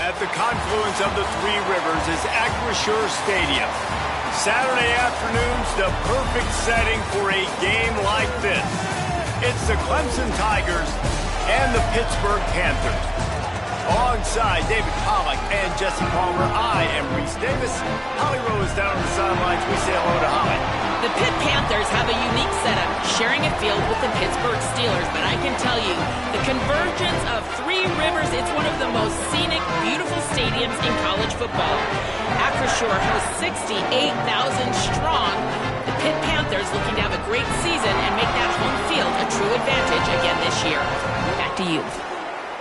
At the confluence of the three rivers is Acrisure Stadium. Saturday afternoon's the perfect setting for a game like this. It's the Clemson Tigers and the Pittsburgh Panthers. Alongside David Pollack and Jesse Palmer, I am Reese Davis. Holly Rowe is down on the sidelines. We say hello to Holly. The Pitt Panthers have a unique setup, sharing a field with the Pittsburgh Steelers, but I can tell you, the convergence of three rivers, it's one of the most scenic, beautiful stadiums in college football. Acrisure hosts 68,000 strong. The Pitt Panthers looking to have a great season and make that home field a true advantage again this year. Back to you.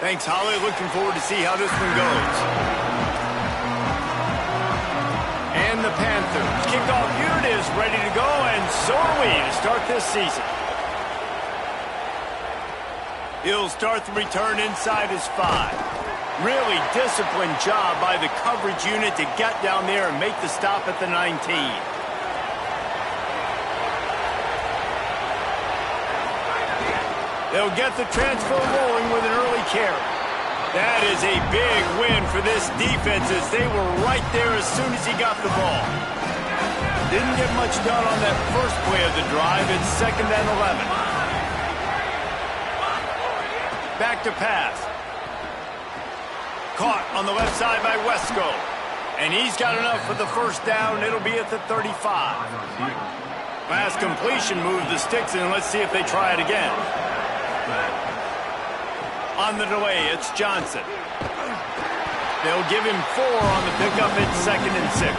Thanks, Holly. Looking forward to see how this one goes. And the Panthers kickoff unit is ready to go, and so are we to start this season. He'll start the return inside his 5. Really disciplined job by the coverage unit to get down there and make the stop at the 19. They'll get the transfer rolling with an early carry. That is a big win for this defense as they were right there as soon as he got the ball. Didn't get much done on that first play of the drive. It's 2nd and 11. Back to pass. Caught on the left side by Wesco. And he's got enough for the first down. It'll be at the 35. Last completion moved the sticks in. Let's see if they try it again. On the delay, it's Johnson. They'll give him 4 on the pickup at 2nd and 6.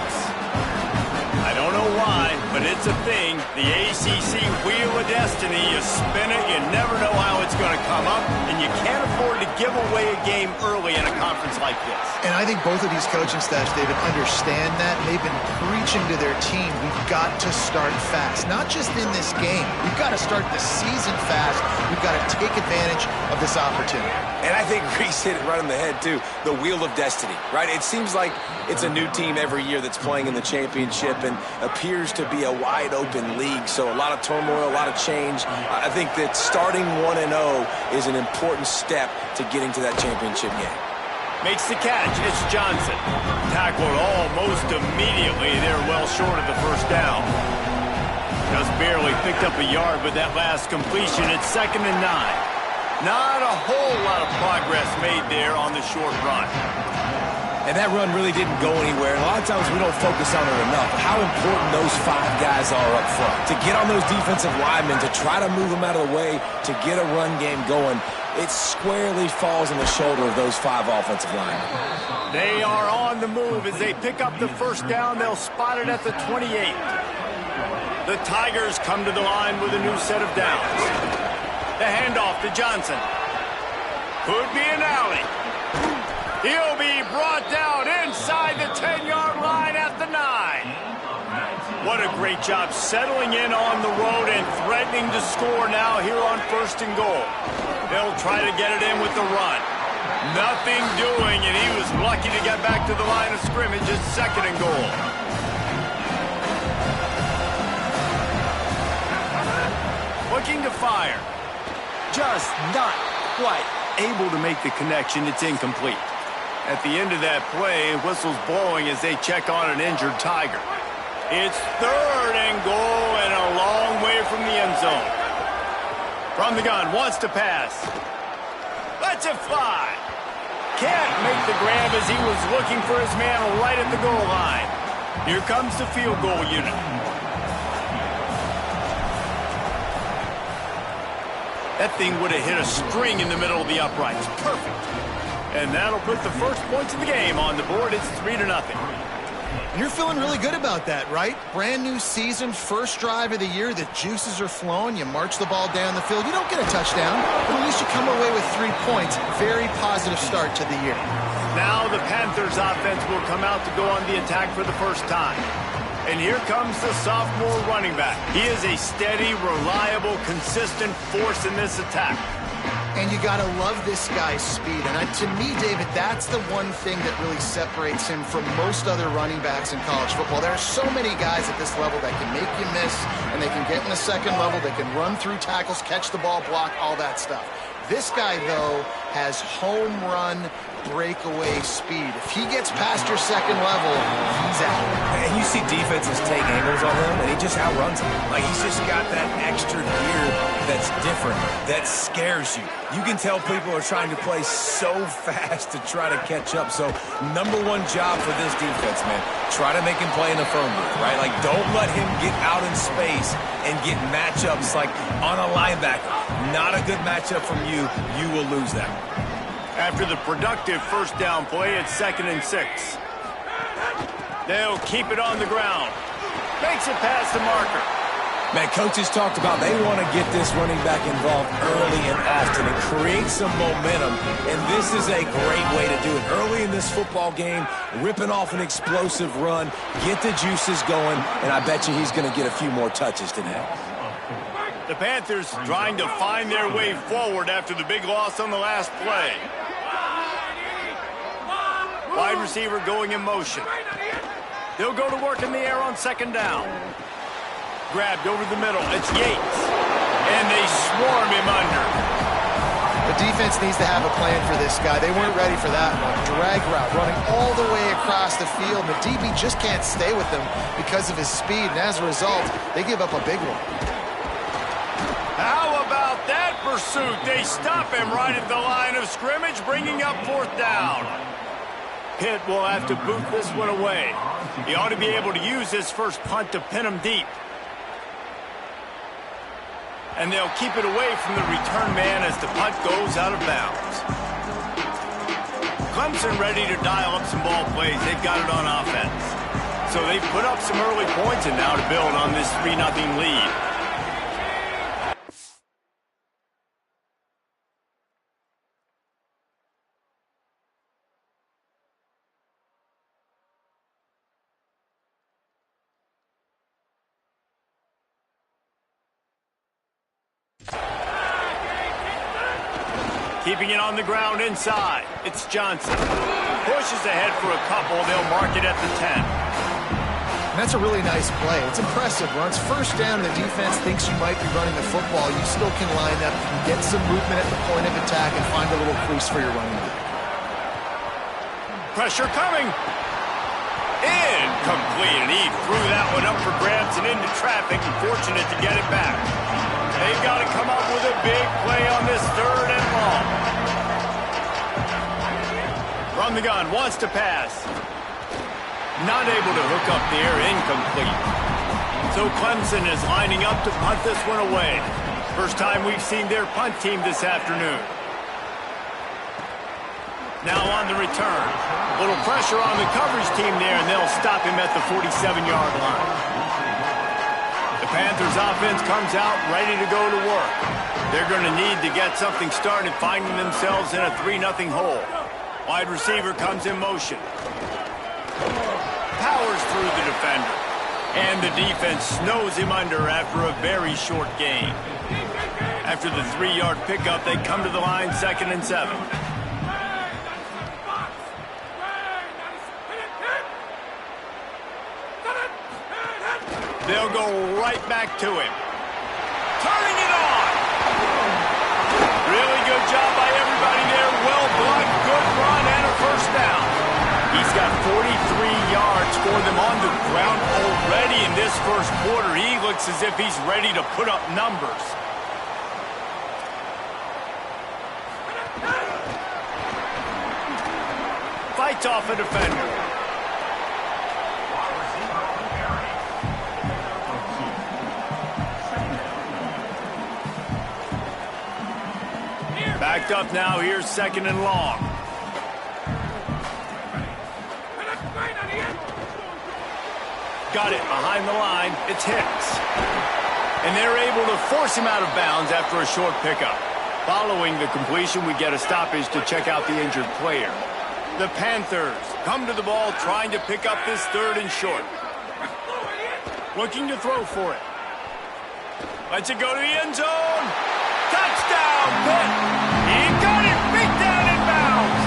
I don't know why, but it's a thing. The ACC Wheel of Destiny, you spin it, you never know how it's going to come up, and you can't afford to give away a game early in a conference like this. And I think both of these coaching staffs, David, understand that. They've been preaching to their team, we've got to start fast. Not just in this game. We've got to start the season fast. We've got to take advantage of this opportunity. And I think Reese hit it right on the head, too. The Wheel of Destiny, right? It seems like it's a new team every year that's playing in the championship and appears to be a wide-open league. So a lot of turmoil, a lot of change. I think that starting 1-0 is an important step to getting to that championship game. Makes the catch. It's Johnson. Tackled almost immediately. They're well short of the first down. Just barely picked up a yard with that last completion. It's 2nd and 9. Not a whole lot of progress made there on the short run. And that run really didn't go anywhere. And a lot of times we don't focus on it enough. How important those 5 guys are up front. To get on those defensive linemen, to try to move them out of the way, to get a run game going, it squarely falls on the shoulder of those 5 offensive linemen. They are on the move as they pick up the first down. They'll spot it at the 28. The Tigers come to the line with a new set of downs. The handoff to Johnson. Could be an alley. He'll be brought down inside the 10-yard line at the 9. What a great job settling in on the road and threatening to score now here on 1st and goal. They'll try to get it in with the run. Nothing doing, and he was lucky to get back to the line of scrimmage at 2nd and goal. Looking to fire. Just not quite able to make the connection. It's incomplete. At the end of that play, whistle's blowing as they check on an injured Tiger. It's 3rd and goal and a long way from the end zone. From the gun, wants to pass. Lets it fly. Can't make the grab as he was looking for his man right at the goal line. Here comes the field goal unit. That thing would have hit a string in the middle of the uprights. Perfect. And that'll put the first points of the game on the board. It's 3-0. And you're feeling really good about that, right? Brand new season, first drive of the year. The juices are flowing. You march the ball down the field. You don't get a touchdown, but at least you come away with 3 points. Very positive start to the year. Now the Panthers offense will come out to go on the attack for the first time. And here comes the sophomore running back. He is a steady, reliable, consistent force in this attack. And you got to love this guy's speed. And to me, David, that's the one thing that really separates him from most other running backs in college football. There are so many guys at this level that can make you miss, and they can get in the second level, they can run through tackles, catch the ball, block, all that stuff. This guy, though, has home run breakaway speed. If he gets past your second level, he's out. And you see defenses take angles on him, and he just outruns them. Like, he's just got that extra gear that's different, that scares you. You can tell people are trying to play so fast to try to catch up. So, number one job for this defense, man, try to make him play in the phone booth, right? Like, don't let him get out in space and get matchups like on a linebacker. Not a good matchup from you. You will lose that. After the productive first down play, it's 2nd and 6. They'll keep it on the ground. Makes it past the marker. Man, coaches talked about they want to get this running back involved early and often and create some momentum, and this is a great way to do it. Early in this football game, ripping off an explosive run, get the juices going, and I bet you he's going to get a few more touches today. The Panthers trying to find their way forward after the big loss on the last play. Wide receiver going in motion. They'll go to work in the air on 2nd down. Grabbed over the middle. It's Yates. And they swarm him under. The defense needs to have a plan for this guy. They weren't ready for that one. Drag route running all the way across the field. The DB just can't stay with him because of his speed. And as a result, they give up a big one. How about that pursuit? They stop him right at the line of scrimmage, bringing up 4th down. Pitt will have to boot this one away. He ought to be able to use his first punt to pin him deep. And they'll keep it away from the return man as the punt goes out of bounds. Clemson ready to dial up some ball plays. They've got it on offense. So they've put up some early points and now to build on this 3-0 lead. Keeping it on the ground inside. It's Johnson. Pushes ahead for a couple. They'll mark it at the 10. And that's a really nice play. It's impressive. Runs 1st down. The defense thinks you might be running the football. You still can line up. You can get some movement at the point of attack and find a little crease for your running back. Pressure coming. Incomplete. And he threw that one up for grabs and into traffic. And fortunate to get it back. They've got to come up with a big play on this 3rd and long. From the gun, wants to pass. Not able to hook up there, incomplete. So Clemson is lining up to punt this one away. First time we've seen their punt team this afternoon. Now on the return. A little pressure on the coverage team there, and they'll stop him at the 47-yard line. The Panthers offense comes out ready to go to work. They're going to need to get something started, finding themselves in a 3-0 hole. Wide receiver comes in motion. Powers through the defender. And the defense snows him under after a very short gain. After the 3-yard pickup, they come to the line 2nd and 7. They'll go right back to him. Turning it on. Really good job by everybody there. Well blocked, good run, and a 1st down. He's got 43 yards for them on the ground already in this 1st quarter. He looks as if he's ready to put up numbers. Fights off a defender. Backed up now, here's 2nd and long. Got it behind the line, it's Hicks. And they're able to force him out of bounds after a short pickup. Following the completion, we get a stoppage to check out the injured player. The Panthers come to the ball trying to pick up this 3rd and short. Looking to throw for it. Lets it go to the end zone. Touchdown, Pitt! He got it! Big down in bounds!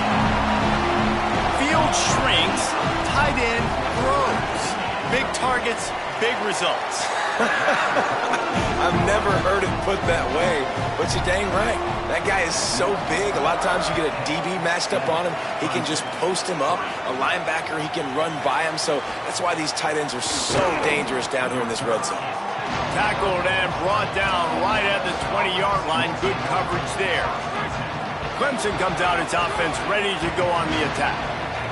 Field shrinks, tight end grows. Big targets, big results. I've never heard it put that way, but you're dang right. That guy is so big. A lot of times you get a DB matched up on him. He can just post him up. A linebacker, he can run by him. So that's why these tight ends are so dangerous down here in this red zone. Tackled and brought down right at the 20-yard line. Good coverage there. Clemson comes out its offense ready to go on the attack.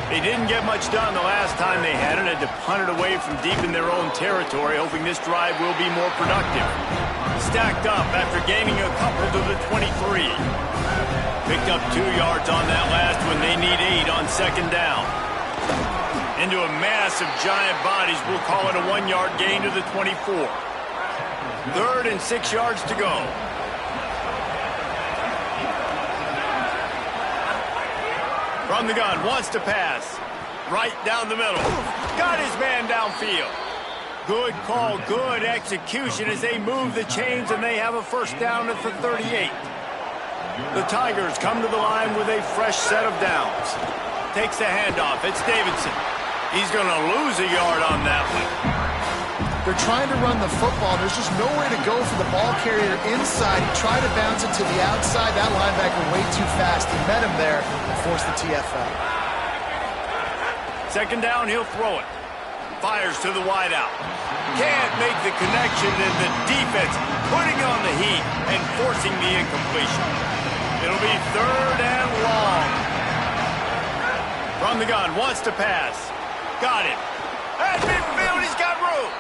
They didn't get much done the last time they had it. Had to punt it away from deep in their own territory, hoping this drive will be more productive. Stacked up after gaining a couple to the 23. Picked up 2 yards on that last one. They need 8 on second down. Into a mass of giant bodies. We'll call it a 1-yard gain to the 24. 3rd and 6 yards to go. From the gun, wants to pass. Right down the middle. Got his man downfield. Good call, good execution as they move the chains and they have a first down at the 38. The Tigers come to the line with a fresh set of downs. Takes the handoff. It's Davidson. He's going to lose a yard on that one. They're trying to run the football. There's just nowhere to go for the ball carrier inside. He tried to bounce it to the outside. That linebacker way too fast. He met him there and forced the TFL. Second down, he'll throw it. Fires to the wideout. Can't make the connection, and the defense putting on the heat and forcing the incompletion. It'll be 3rd and long. From the gun, wants to pass. Got it. At midfield, he's got room.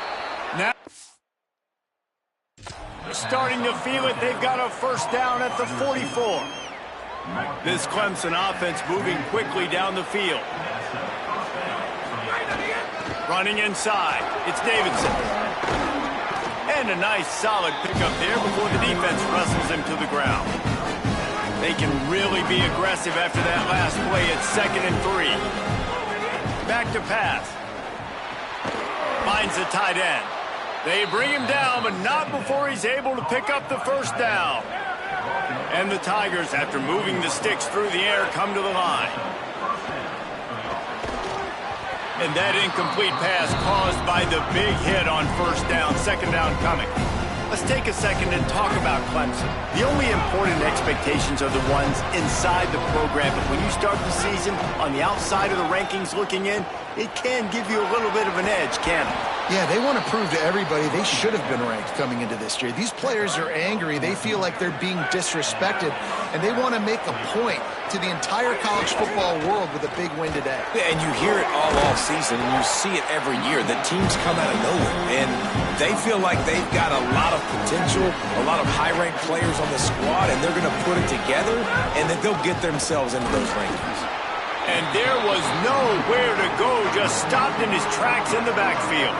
Now, they're starting to feel it. They've got a first down at the 44. This Clemson offense moving quickly down the field. Running inside. It's Davidson. And a nice solid pickup there before the defense wrestles him to the ground. They can really be aggressive after that last play. It's 2nd and 3. Back to pass. Finds the tight end. They bring him down, but not before he's able to pick up the first down. And the Tigers, after moving the sticks through the air, come to the line. And that incomplete pass caused by the big hit on first down. Second down coming. Let's take a second and talk about Clemson. The only important expectations are the ones inside the program. But when you start the season on the outside of the rankings looking in, it can give you a little bit of an edge, can't it? Yeah, they want to prove to everybody they should have been ranked coming into this year. These players are angry. They feel like they're being disrespected, and they want to make a point to the entire college football world with a big win today. Yeah, and you hear it all season, and you see it every year. The teams come out of nowhere, and they feel like they've got a lot of potential, a lot of high-ranked players on the squad, and they're going to put it together, and then they'll get themselves into those rankings. And there was nowhere to go, just stopped in his tracks in the backfield.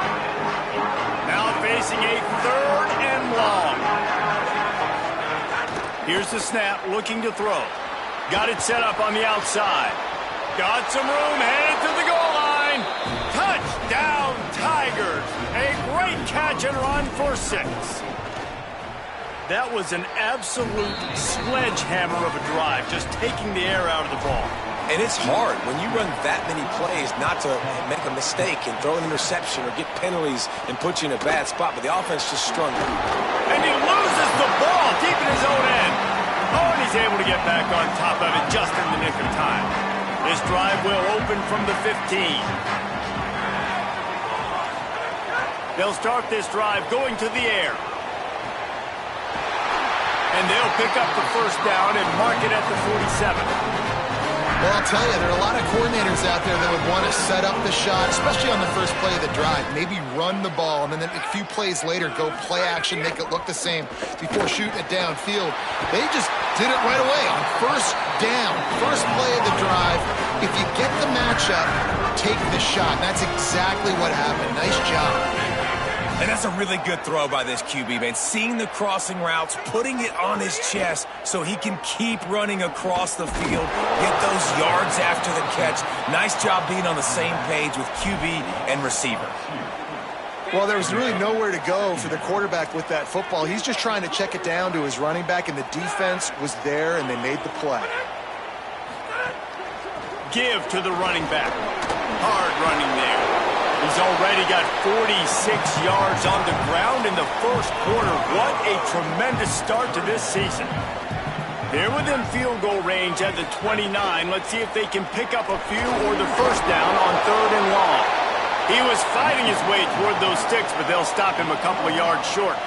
Now facing a 3rd and long. Here's the snap, looking to throw. Got it set up on the outside. Got some room, headed to the goal line. Touchdown, Tigers. A great catch and run for 6. That was an absolute sledgehammer of a drive, just taking the air out of the ball. And it's hard when you run that many plays not to make a mistake and throw an interception or get penalties and put you in a bad spot, but the offense just strung out. And he loses the ball deep in his own end. Oh, and he's able to get back on top of it just in the nick of time. This drive will open from the 15. They'll start this drive going to the air. And they'll pick up the first down and mark it at the 47. Well, I'll tell you, there are a lot of coordinators out there that would want to set up the shot, especially on the first play of the drive. Maybe run the ball, and then a few plays later, go play action, make it look the same before shooting it downfield. They just did it right away on first down, first play of the drive. If you get the matchup, take the shot. And that's exactly what happened. Nice job. And that's a really good throw by this QB, man. Seeing the crossing routes, putting it on his chest so he can keep running across the field, get those yards after the catch. Nice job being on the same page with QB and receiver. Well, there was really nowhere to go for the quarterback with that football. He's just trying to check it down to his running back, and the defense was there, and they made the play. Give to the running back. Hard running there. He's already got 46 yards on the ground in the first quarter. What a tremendous start to this season. They're within field goal range at the 29. Let's see if they can pick up a few or the first down on 3rd and long. He was fighting his way toward those sticks, but they'll stop him a couple of yards short.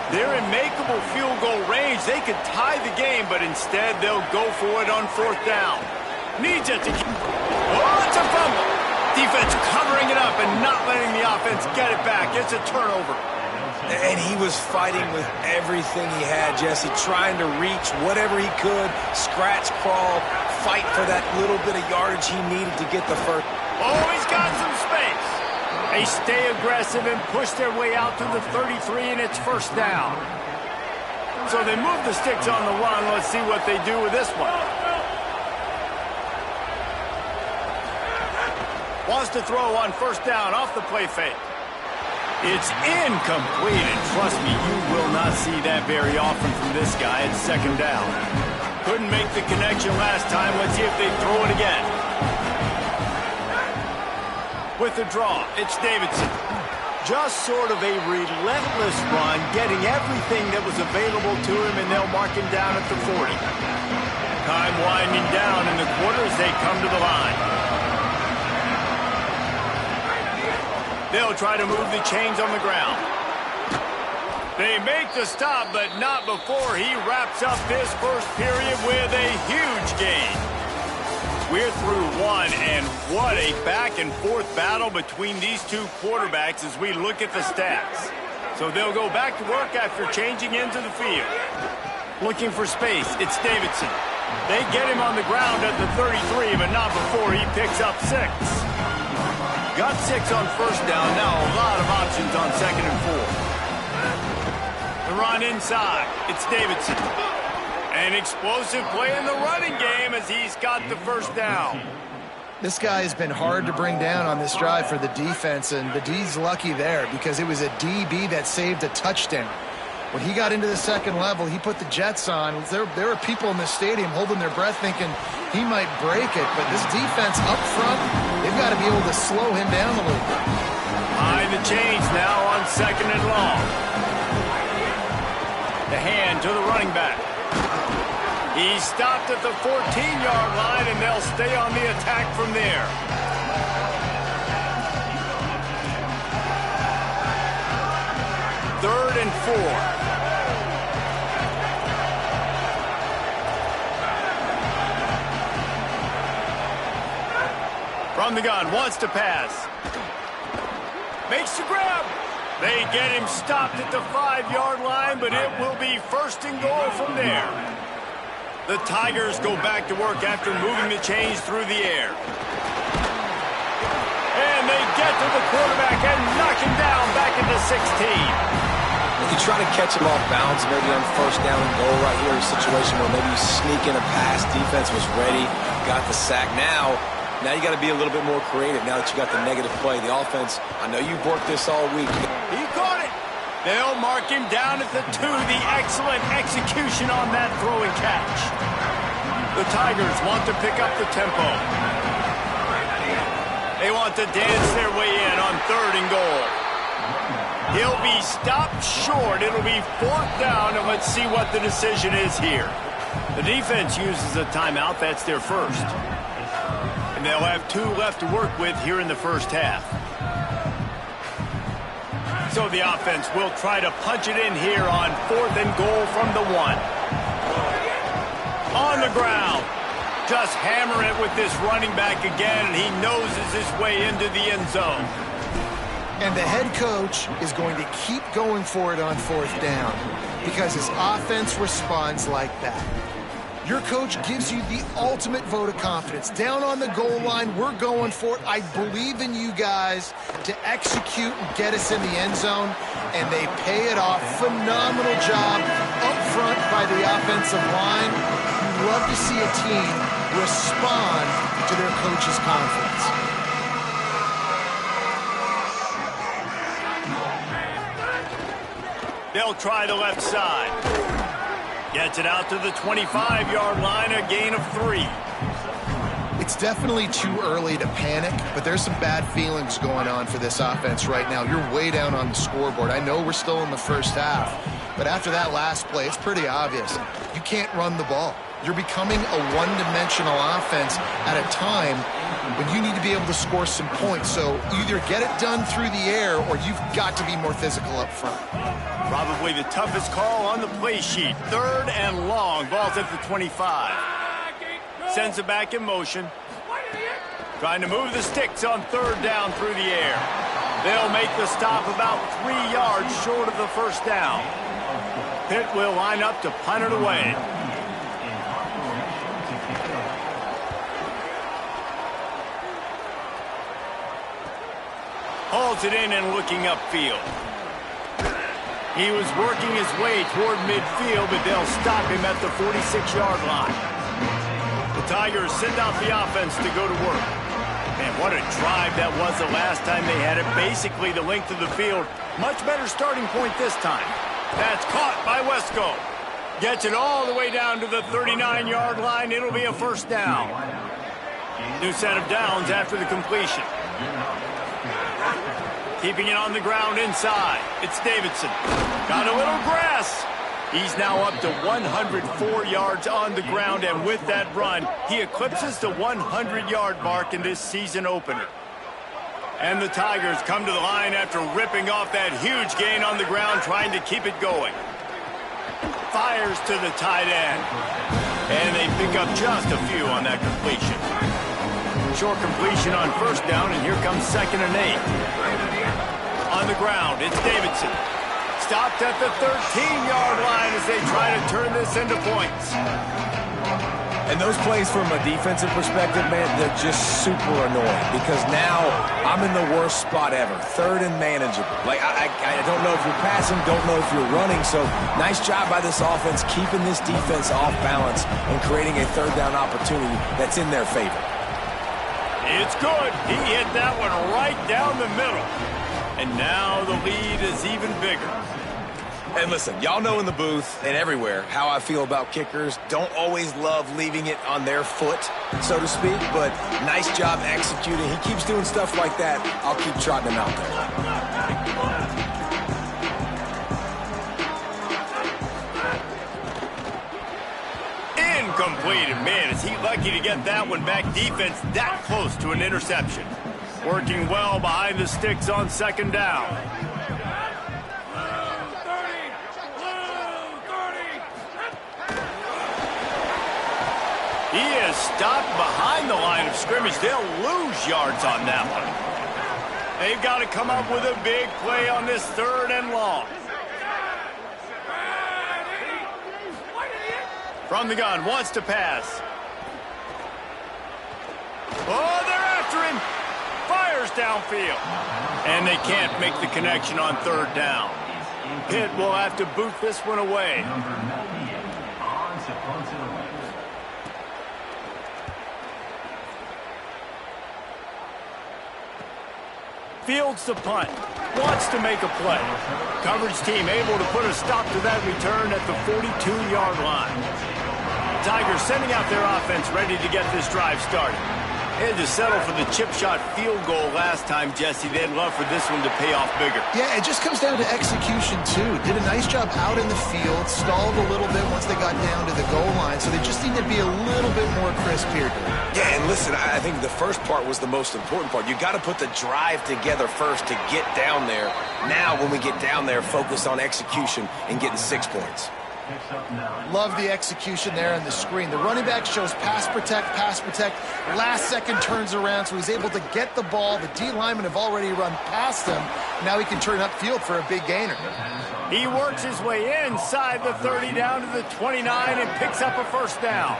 They're in makeable field goal range. They could tie the game, but instead they'll go for it on 4th down. Needs it to... Oh, it's a fumble. Defense covering it up and not letting the offense get it back. It's a turnover. And he was fighting with everything he had, Jesse, trying to reach whatever he could, scratch, crawl, fight for that little bit of yardage he needed to get the first. Oh, he's got some space. They stay aggressive and push their way out to the 33, and it's 1st down. So they move the sticks on the run. Let's see what they do with this one. Wants to throw on 1st down off the play fake. It's incomplete, and trust me, you will not see that very often from this guy. It's 2nd down. Couldn't make the connection last time. Let's see if they throw it again. With the draw, it's Davidson. Just sort of a relentless run, getting everything that was available to him, and they'll mark him down at the 40. Time winding down in the quarter as they come to the line. They'll try to move the chains on the ground. They make the stop, but not before he wraps up this first period with a huge gain. We're through one, and what a back-and-forth battle between these two quarterbacks as we look at the stats. So they'll go back to work after changing into the field. Looking for space, it's Davidson. They get him on the ground at the 33, but not before he picks up 6. Got 6 on 1st down, now a lot of options on 2nd and 4. The run inside, it's Davidson. An explosive play in the running game as he's got the 1st down. This guy has been hard to bring down on this drive for the defense, and the D's lucky there because it was a DB that saved a touchdown. When he got into the 2nd level, he put the Jets on. There were people in the stadium holding their breath thinking he might break it, but this defense up front, they've got to be able to slow him down a little bit. Behind the chains now on 2nd and long. The hand to the running back. He stopped at the 14-yard line, and they'll stay on the attack from there. Third and 4. From the gun, wants to pass. Makes the grab. They get him stopped at the 5-yard line, but it will be 1st and goal from there. The Tigers go back to work after moving the chains through the air. And they get to the quarterback and knock him down back into 16. You try to catch him off bounds, maybe on 1st down and goal right here, a situation where maybe you sneak in a pass, defense was ready, got the sack. Now you got to be a little bit more creative now that you got the negative play. The offense, I know you've worked this all week. He caught it. They'll mark him down at the 2. The excellent execution on that throw and catch. The Tigers want to pick up the tempo. They want to dance their way in on 3rd and goal. He'll be stopped short. It'll be 4th down, and let's see what the decision is here. The defense uses a timeout. That's their first. And they'll have 2 left to work with here in the first half. So the offense will try to punch it in here on 4th and goal from the 1. On the ground. Just hammer it with this running back again, and he noses his way into the end zone. And the head coach is going to keep going for it on 4th down because his offense responds like that. Your coach gives you the ultimate vote of confidence. Down on the goal line, we're going for it. I believe in you guys to execute and get us in the end zone, and they pay it off. Phenomenal job up front by the offensive line. You love to see a team respond to their coach's confidence. They'll try the left side. Gets it out to the 25-yard line, a gain of 3. It's definitely too early to panic, but there's some bad feelings going on for this offense right now. You're way down on the scoreboard. I know we're still in the first half, but after that last play, it's pretty obvious. You can't run the ball. You're becoming a one-dimensional offense at a time when you need to be able to score some points. So either get it done through the air or you've got to be more physical up front. Probably the toughest call on the play sheet. 3rd and long. Ball's at the 25. Sends it back in motion. Trying to move the sticks on 3rd down through the air. They'll make the stop about 3 yards short of the first down. Pitt will line up to punt it away. Hauls it in and looking upfield. He was working his way toward midfield, but they'll stop him at the 46-yard line. The Tigers send out the offense to go to work. Man, what a drive that was the last time they had it. Basically the length of the field. Much better starting point this time. That's caught by Wesco. Gets it all the way down to the 39-yard line. It'll be a first down. New set of downs after the completion. Keeping it on the ground inside. It's Davidson. Got a little grass. He's now up to 104 yards on the ground, and with that run, he eclipses the 100-yard mark in this season opener. And the Tigers come to the line after ripping off that huge gain on the ground, trying to keep it going. Fires to the tight end. And they pick up just a few on that completion. Short completion on first down, and here comes 2nd and 8. On the ground, it's Davidson. Stopped at the 13-yard line as they try to turn this into points. And those plays from a defensive perspective, man, they're just super annoying because now I'm in the worst spot ever. 3rd and manageable. Like, I don't know if you're passing, don't know if you're running. So nice job by this offense keeping this defense off balance and creating a 3rd down opportunity that's in their favor. It's good. He hit that one right down the middle. And now the lead is even bigger. And listen, y'all know in the booth and everywhere how I feel about kickers. Don't always love leaving it on their foot, so to speak, but nice job executing. He keeps doing stuff like that. I'll keep trotting him out there. Incomplete. And man, is he lucky to get that one back. Defense that close to an interception. Working well behind the sticks on 2nd down. He is stopped behind the line of scrimmage. They'll lose yards on that one. They've got to come up with a big play on this 3rd and long. From the gun, wants to pass. Oh, they're after him. Fires downfield. And they can't make the connection on 3rd down. Pitt will have to boot this one away. Fields the punt. Wants to make a play. Coverage team able to put a stop to that return at the 42-yard line. Tigers sending out their offense ready to get this drive started. They had to settle for the chip shot field goal last time, Jesse. They'd love for this one to pay off bigger. Yeah, it just comes down to execution, too. Did a nice job out in the field, stalled a little bit once they got down to the goal line, so they just need to be a little bit more crisp here. Yeah, and listen, I think the first part was the most important part. You got to put the drive together first to get down there. Now, when we get down there, focus on execution and getting 6 points. Love the execution there on the screen. The running back shows pass protect. Last second turns around, so he's able to get the ball. The D linemen have already run past him. Now he can turn upfield for a big gainer. He works his way inside the 30 down to the 29 and picks up a first down.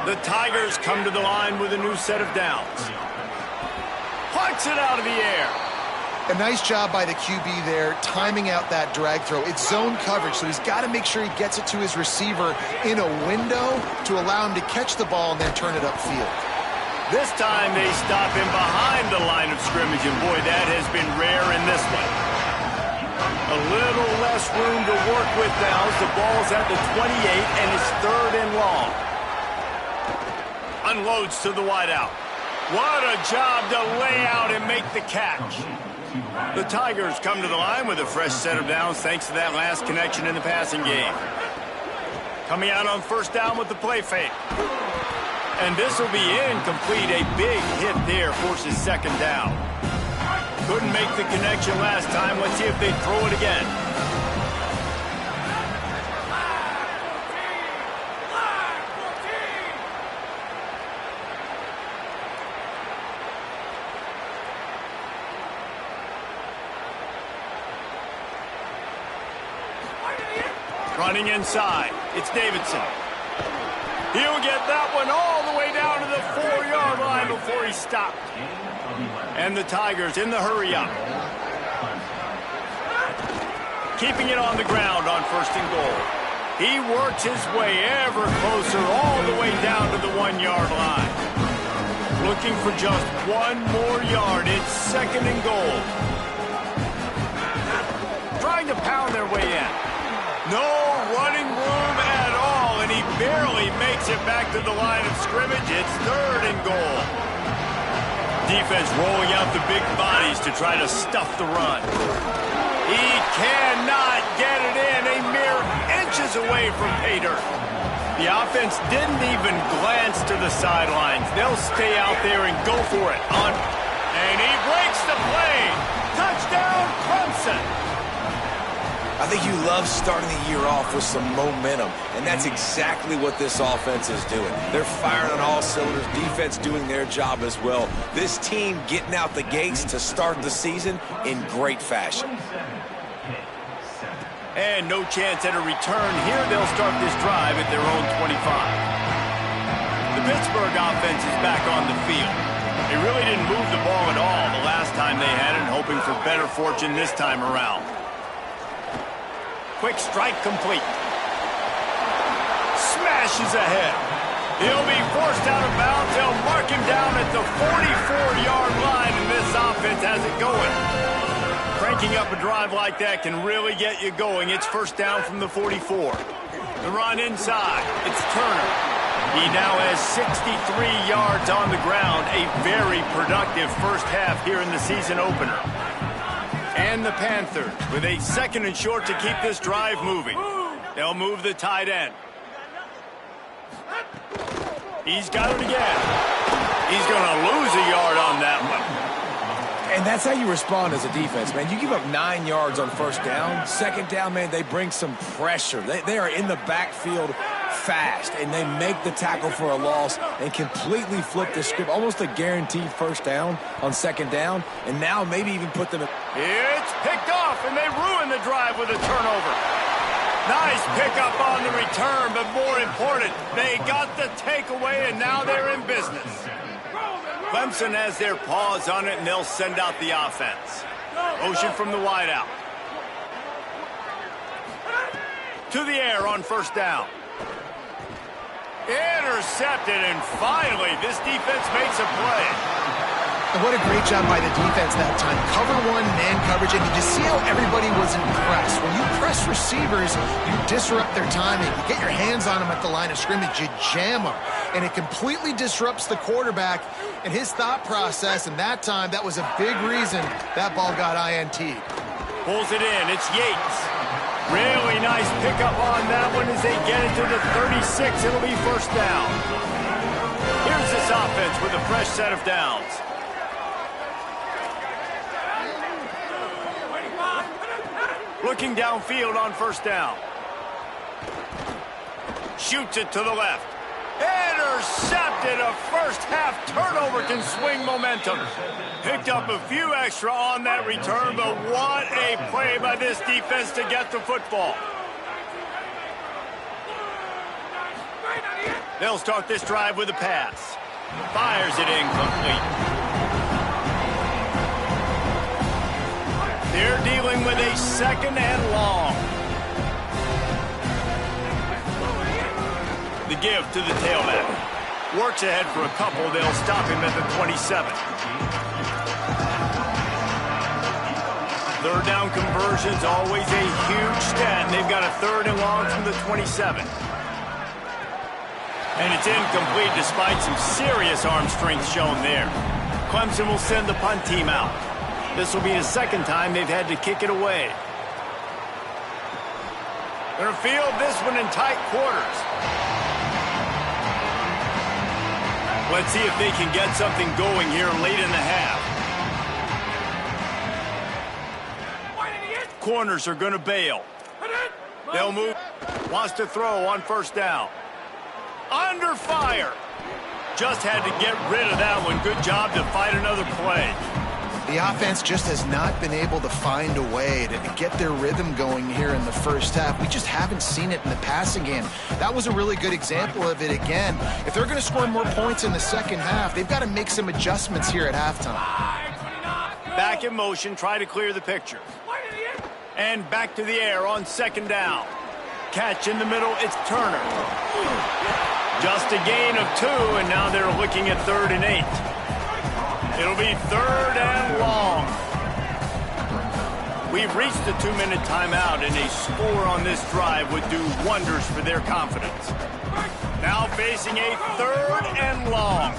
The Tigers come to the line with a new set of downs. Punts it out of the air. A nice job by the QB there, timing out that drag throw. It's zone coverage, so he's got to make sure he gets it to his receiver in a window to allow him to catch the ball and then turn it upfield. This time they stop him behind the line of scrimmage, and boy, that has been rare in this one. A little less room to work with now as the ball's at the 28 and it's 3rd and long. Unloads to the wideout. What a job to lay out and make the catch. The Tigers come to the line with a fresh set of downs thanks to that last connection in the passing game. Coming out on 1st down with the play fake. And this will be incomplete. A big hit there forces 2nd down. Couldn't make the connection last time. Let's see if they throw it again. Running inside, it's Davidson. He'll get that one all the way down to the 4-yard line before he stopped. And the Tigers in the hurry-up. Keeping it on the ground on 1st and goal. He works his way ever closer all the way down to the 1-yard line. Looking for just 1 more yard. It's 2nd and goal. Trying to pound their way in. No running room at all, and he barely makes it back to the line of scrimmage. It's 3rd and goal. Defense rolling out the big bodies to try to stuff the run. He cannot get it in, a mere inches away from pay dirt. The offense didn't even glance to the sidelines. They'll stay out there and go for it. And he breaks the play. Touchdown, Clemson. I think you love starting the year off with some momentum, and that's exactly what this offense is doing. They're firing on all cylinders, defense doing their job as well. This team getting out the gates to start the season in great fashion. And no chance at a return here. They'll start this drive at their own 25. The Pittsburgh offense is back on the field. They really didn't move the ball at all the last time they had it, hoping for better fortune this time around. Quick strike complete. Smashes ahead. He'll be forced out of bounds. They'll mark him down at the 44-yard line, and this offense has it going. Cranking up a drive like that can really get you going. It's 1st down from the 44. The run inside. It's Turner. He now has 63 yards on the ground. A very productive first half here in the season opener. And the Panthers with a 2nd and short to keep this drive moving. They'll move the tight end. He's got it again. He's going to lose a yard on that one. And that's how you respond as a defense, man. You give up 9 yards on 1st down. 2nd down, man, they bring some pressure. They are in the backfield fast, and they make the tackle for a loss and completely flip the script. Almost a guaranteed 1st down on 2nd down, and now maybe even put them in. It's picked off, and they ruin the drive with a turnover. Nice pickup on the return, but more important, they got the takeaway, and now they're in business. Clemson has their paws on it, and they'll send out the offense. Motion from the wideout. To the air on 1st down. Intercepted, and finally, this defense makes a play. And what a great job by the defense that time. Cover 1, man coverage, and you see how everybody was impressed. When you press receivers, you disrupt their timing. You get your hands on them at the line of scrimmage, you jam them, and it completely disrupts the quarterback and his thought process, and that time, that was a big reason that ball got INT'd. Pulls it in, it's Yates. Really nice pickup on that one as they get it to the 36. It'll be 1st down. Here's this offense with a fresh set of downs. Looking downfield on 1st down. Shoots it to the left. Intercepted. A first half turnover can swing momentum. Picked up a few extra on that return, but what a play by this defense to get the football. They'll start this drive with a pass. Fires it incomplete. They're dealing with a 2nd and long. The give to the tailback. Works ahead for a couple. They'll stop him at the 27. Third down conversion's always a huge stat, and they've got a 3rd and long from the 27. And it's incomplete despite some serious arm strength shown there. Clemson will send the punt team out. This will be the 2nd time they've had to kick it away. They're going to field this one in tight quarters. Let's see if they can get something going here late in the half. Corners are going to bail. They'll move. Wants to throw on 1st down. Under fire. Just had to get rid of that one. Good job to fight another play. The offense just has not been able to find a way to get their rhythm going here in the first half. We just haven't seen it in the passing game. That was a really good example of it again. If they're going to score more points in the second half, they've got to make some adjustments here at halftime. Back in motion, try to clear the picture. And back to the air on 2nd down. Catch in the middle, it's Turner. Just a gain of 2, and now they're looking at 3rd and 8. It'll be 3rd and long. We've reached the 2-minute timeout, and a score on this drive would do wonders for their confidence. Now facing a 3rd and long.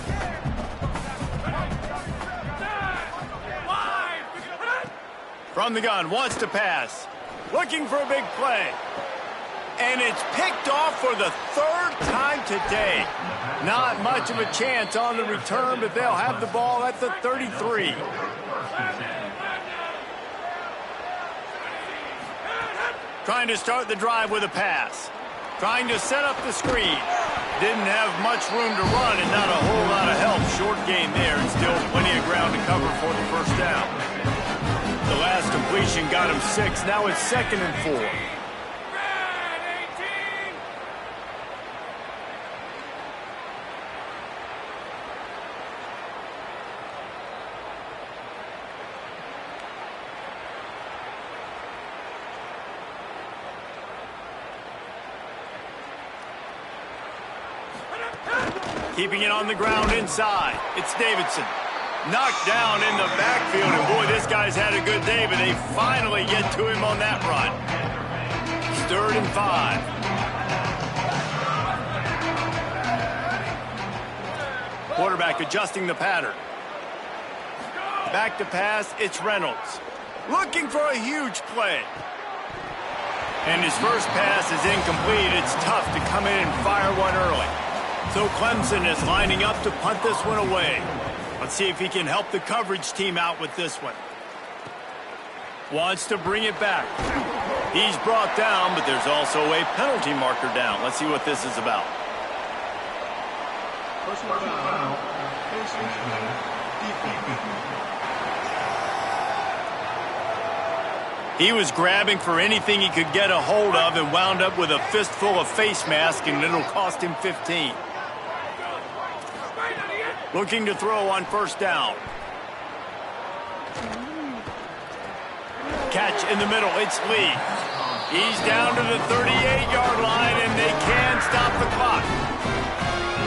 From the gun, wants to pass. Looking for a big play. And it's picked off for the 3rd time today. Not much of a chance on the return, but they'll have the ball at the 33. Trying to start the drive with a pass. Trying to set up the screen. Didn't have much room to run and not a whole lot of help. Short game there and still plenty of ground to cover for the 1st down. The last completion got him 6. Now it's 2nd and 4. Keeping it on the ground inside. It's Davidson. Knocked down in the backfield, and boy, this guy's had a good day, but they finally get to him on that run. It's 3rd and 5. Quarterback adjusting the pattern. Back to pass, it's Reynolds. Looking for a huge play. And his first pass is incomplete. It's tough to come in and fire one early. So Clemson is lining up to punt this one away. Let's see if he can help the coverage team out with this one. Wants to bring it back. He's brought down, but there's also a penalty marker down. Let's see what this is about. He was grabbing for anything he could get a hold of and wound up with a fistful of face mask, and it'll cost him 15. Looking to throw on 1st down. Catch in the middle, it's Lee. He's down to the 38-yard line, and they can stop the clock.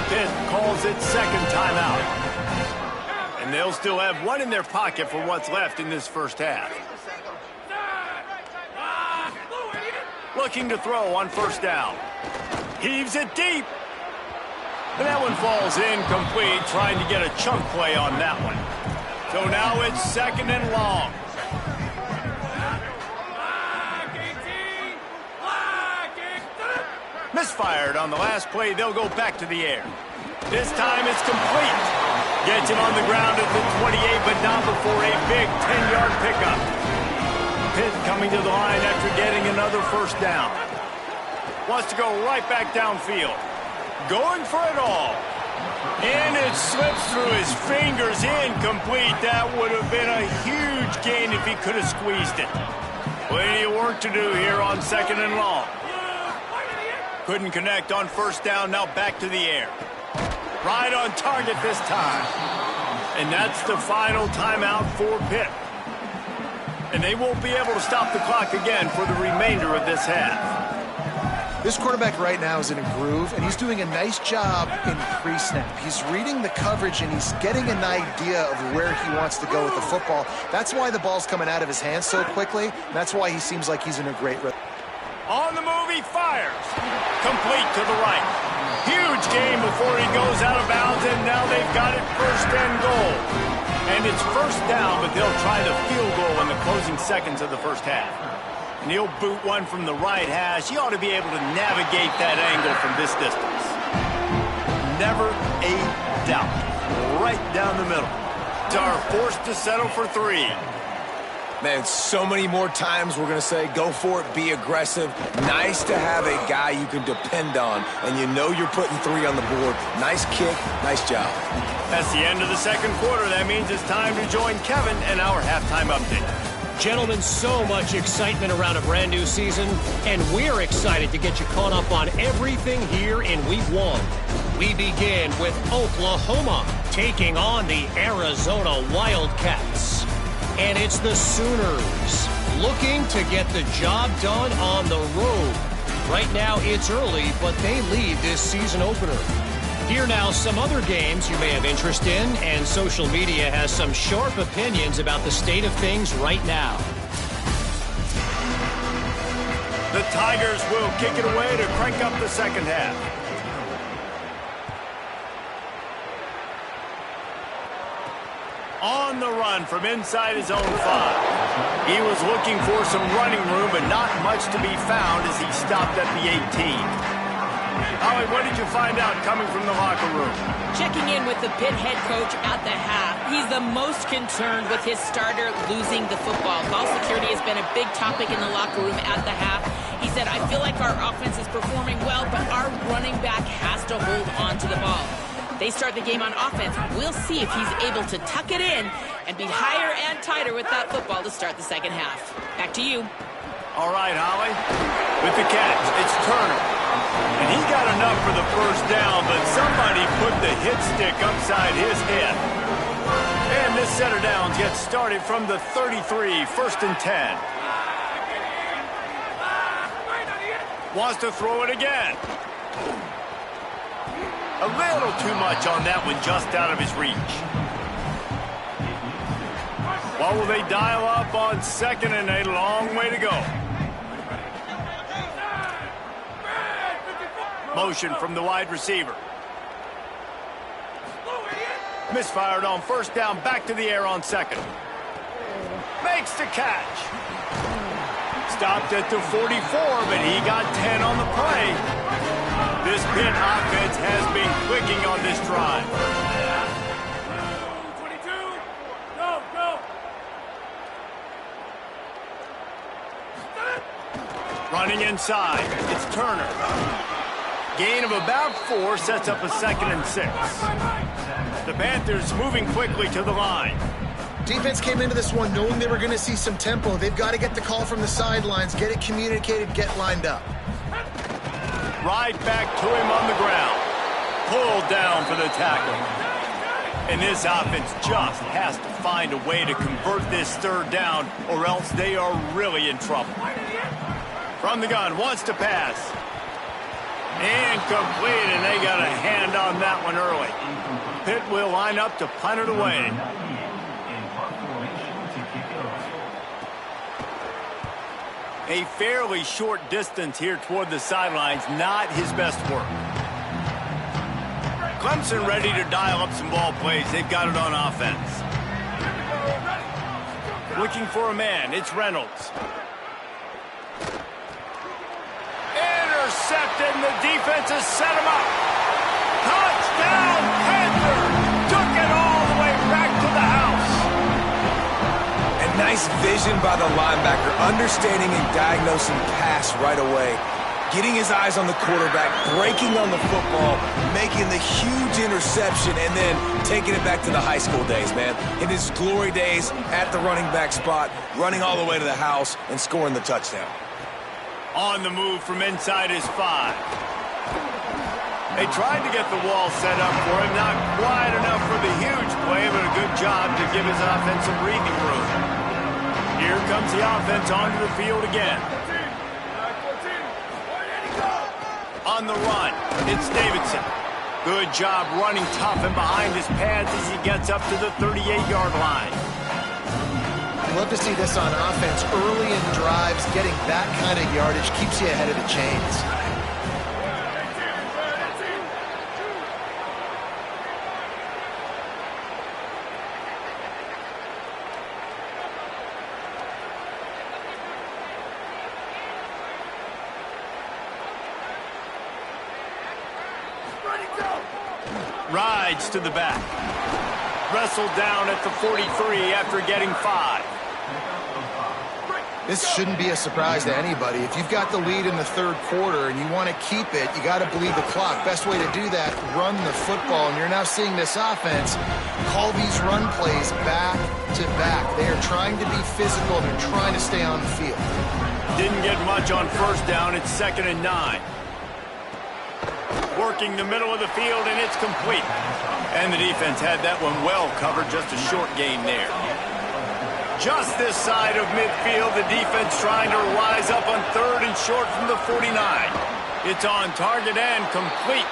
Pitt calls it 2nd timeout. And they'll still have one in their pocket for what's left in this first half. Looking to throw on 1st down. Heaves it deep. And that one falls incomplete, trying to get a chunk play on that one. So now it's 2nd and long. Misfired on the last play. They'll go back to the air. This time it's complete. Gets him on the ground at the 28, but not before a big 10-yard pickup. Pitt coming to the line after getting another 1st down. Wants to go right back downfield. Going for it all. And it slips through his fingers. Incomplete. That would have been a huge gain if he could have squeezed it. Plenty of work to do here on 2nd and long. Couldn't connect on 1st down. Now back to the air. Right on target this time. And that's the final timeout for Pitt. And they won't be able to stop the clock again for the remainder of this half. This quarterback right now is in a groove, and he's doing a nice job in pre-snap. He's reading the coverage, and he's getting an idea of where he wants to go with the football. That's why the ball's coming out of his hands so quickly, and that's why he seems like he's in a great rhythm. On the move, he fires. Complete to the right. Huge gain before he goes out of bounds, and now they've got it first and goal. And it's first down, but they'll try the field goal in the closing seconds of the first half. And he'll boot one from the right hash. He ought to be able to navigate that angle from this distance. Never a doubt. Right down the middle. Are forced to settle for 3. Man, so many more times we're going to say, go for it, be aggressive. Nice to have a guy you can depend on, and you know you're putting 3 on the board. Nice kick, nice job. That's the end of the second quarter. That means it's time to join Kevin and our halftime update. Gentlemen, so much excitement around a brand new season, and we're excited to get you caught up on everything here in Week 1. We begin with Oklahoma taking on the Arizona Wildcats. And it's the Sooners looking to get the job done on the road. Right now it's early, but they lead this season opener. Here now some other games you may have interest in, and social media has some sharp opinions about the state of things right now. The Tigers will kick it away to crank up the second half. On the run from inside his own 5. He was looking for some running room, but not much to be found as he stopped at the 18. Holly, what did you find out coming from the locker room? Checking in with the Pitt head coach at the half, he's the most concerned with his starter losing the football. Ball security has been a big topic in the locker room at the half. He said, I feel like our offense is performing well, but our running back has to hold on to the ball. They start the game on offense. We'll see if he's able to tuck it in and be higher and tighter with that football to start the second half. Back to you. All right, Holly. With the catch, it's Turner. And he got enough for the first down, but somebody put the hit stick upside his head. And this set of downs gets started from the 33, 1st and 10. Wants to throw it again. A little too much on that one, just out of his reach. What will they dial up on second, and a long way to go? Motion from the wide receiver. Misfired on first down, back to the air on second. Makes the catch. Stopped at the 44, but he got 10 on the play. This Pitt offense has been clicking on this drive. 22, go. Running inside, it's Turner. Gain of about 4 sets up a 2nd and 6. The Panthers moving quickly to the line. Defense came into this one knowing they were going to see some tempo. They've got to get the call from the sidelines, get it communicated, get lined up. Right back to him on the ground. Pulled down for the tackle. And this offense just has to find a way to convert this 3rd down, or else they are really in trouble. From the gun, wants to pass. Incomplete, and they got a hand on that one early. Pitt will line up to punt it away. A fairly short distance here toward the sidelines, not his best work. Clemson ready to dial up some ball plays. They've got it on offense. Looking for a man, it's Reynolds. Intercepted, and the defense has set him up. Touchdown, Panther! Took it all the way back to the house. And nice vision by the linebacker, understanding and diagnosing pass right away. Getting his eyes on the quarterback, breaking on the football, making the huge interception, and then taking it back to the high school days, man. In his glory days at the running back spot, running all the way to the house and scoring the touchdown. On the move from inside his 5. They tried to get the wall set up for him, not quite enough for the huge play, but a good job to give his offense some breathing room. Here comes the offense onto the field again. On the run, it's Davidson. Good job running tough and behind his pads as he gets up to the 38-yard line. I love to see this on offense. Early in drives, getting that kind of yardage keeps you ahead of the chains. Rides to the back. Wrestled down at the 43 after getting 5. This shouldn't be a surprise to anybody. If you've got the lead in the third quarter and you want to keep it, you got to bleed the clock. Best way to do that, run the football. And you're now seeing this offense call these run plays back to back. They are trying to be physical. They're trying to stay on the field. Didn't get much on first down. It's 2nd and 9. Working the middle of the field, and it's complete. And the defense had that one well covered. Just a short gain there. Just this side of midfield, the defense trying to rise up on 3rd and short from the 49. It's on target and complete.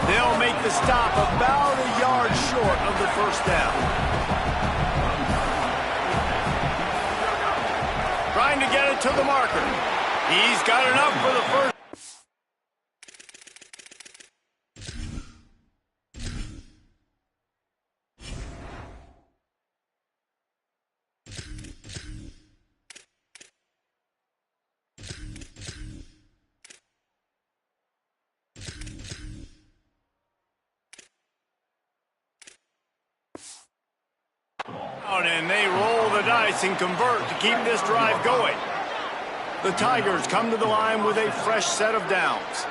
They'll make the stop about a yard short of the first down. Trying to get it to the marker. He's got enough for the first. And they roll the dice and convert to keep this drive going. The Tigers come to the line with a fresh set of downs.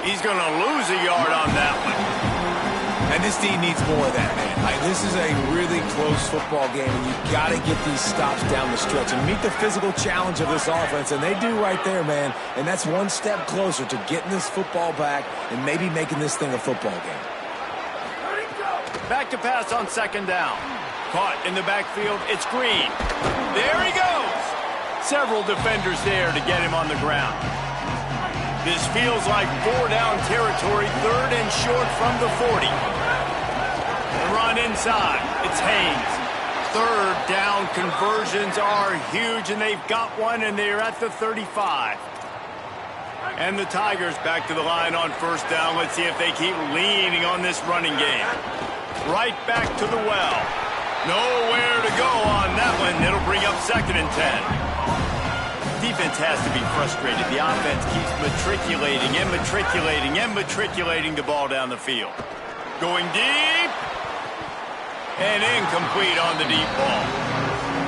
He's going to lose a yard on that one. And this team needs more of that, man. This is a really close football game, and you've got to get these stops down the stretch and meet the physical challenge of this offense, and they do right there, man. And that's one step closer to getting this football back and maybe making this thing a football game. Back to pass on 2nd down. Caught in the backfield, it's Green. There he goes. Several defenders there to get him on the ground. This feels like 4-down territory, 3rd and short from the 40. The run inside, it's Haynes. 3rd down conversions are huge, and they've got one, and they're at the 35. And the Tigers back to the line on 1st down. Let's see if they keep leaning on this running game. Right back to the well. Nowhere to go on that one. It'll bring up 2nd and 10. Defense has to be frustrated. The offense keeps matriculating the ball down the field. Going deep. And incomplete on the deep ball.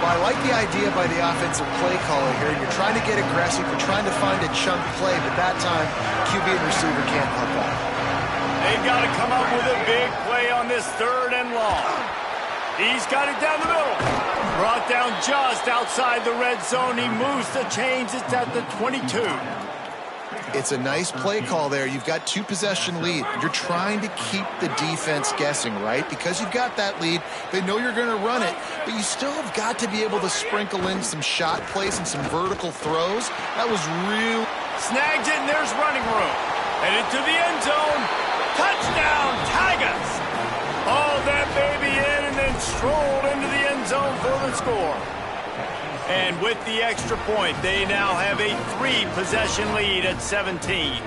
Well, I like the idea by the offensive play caller here. You're trying to get aggressive. You're trying to find a chunk play, but that time, QB and receiver can't help out. They've got to come up with a big play on this 3rd and long. He's got it down the middle. Brought down just outside the red zone. He moves the chains. It's at the 22. It's a nice play call there. You've got 2-possession lead. You're trying to keep the defense guessing, right? Because you've got that lead. They know you're going to run it, but you still have got to be able to sprinkle in some shot plays and some vertical throws. That was real. Snags it, and there's running room. Headed to the end zone. Touchdown, Tigers! Hauled that baby in and then strolled into the end zone for the score. And with the extra point, they now have a 3-possession lead at 17.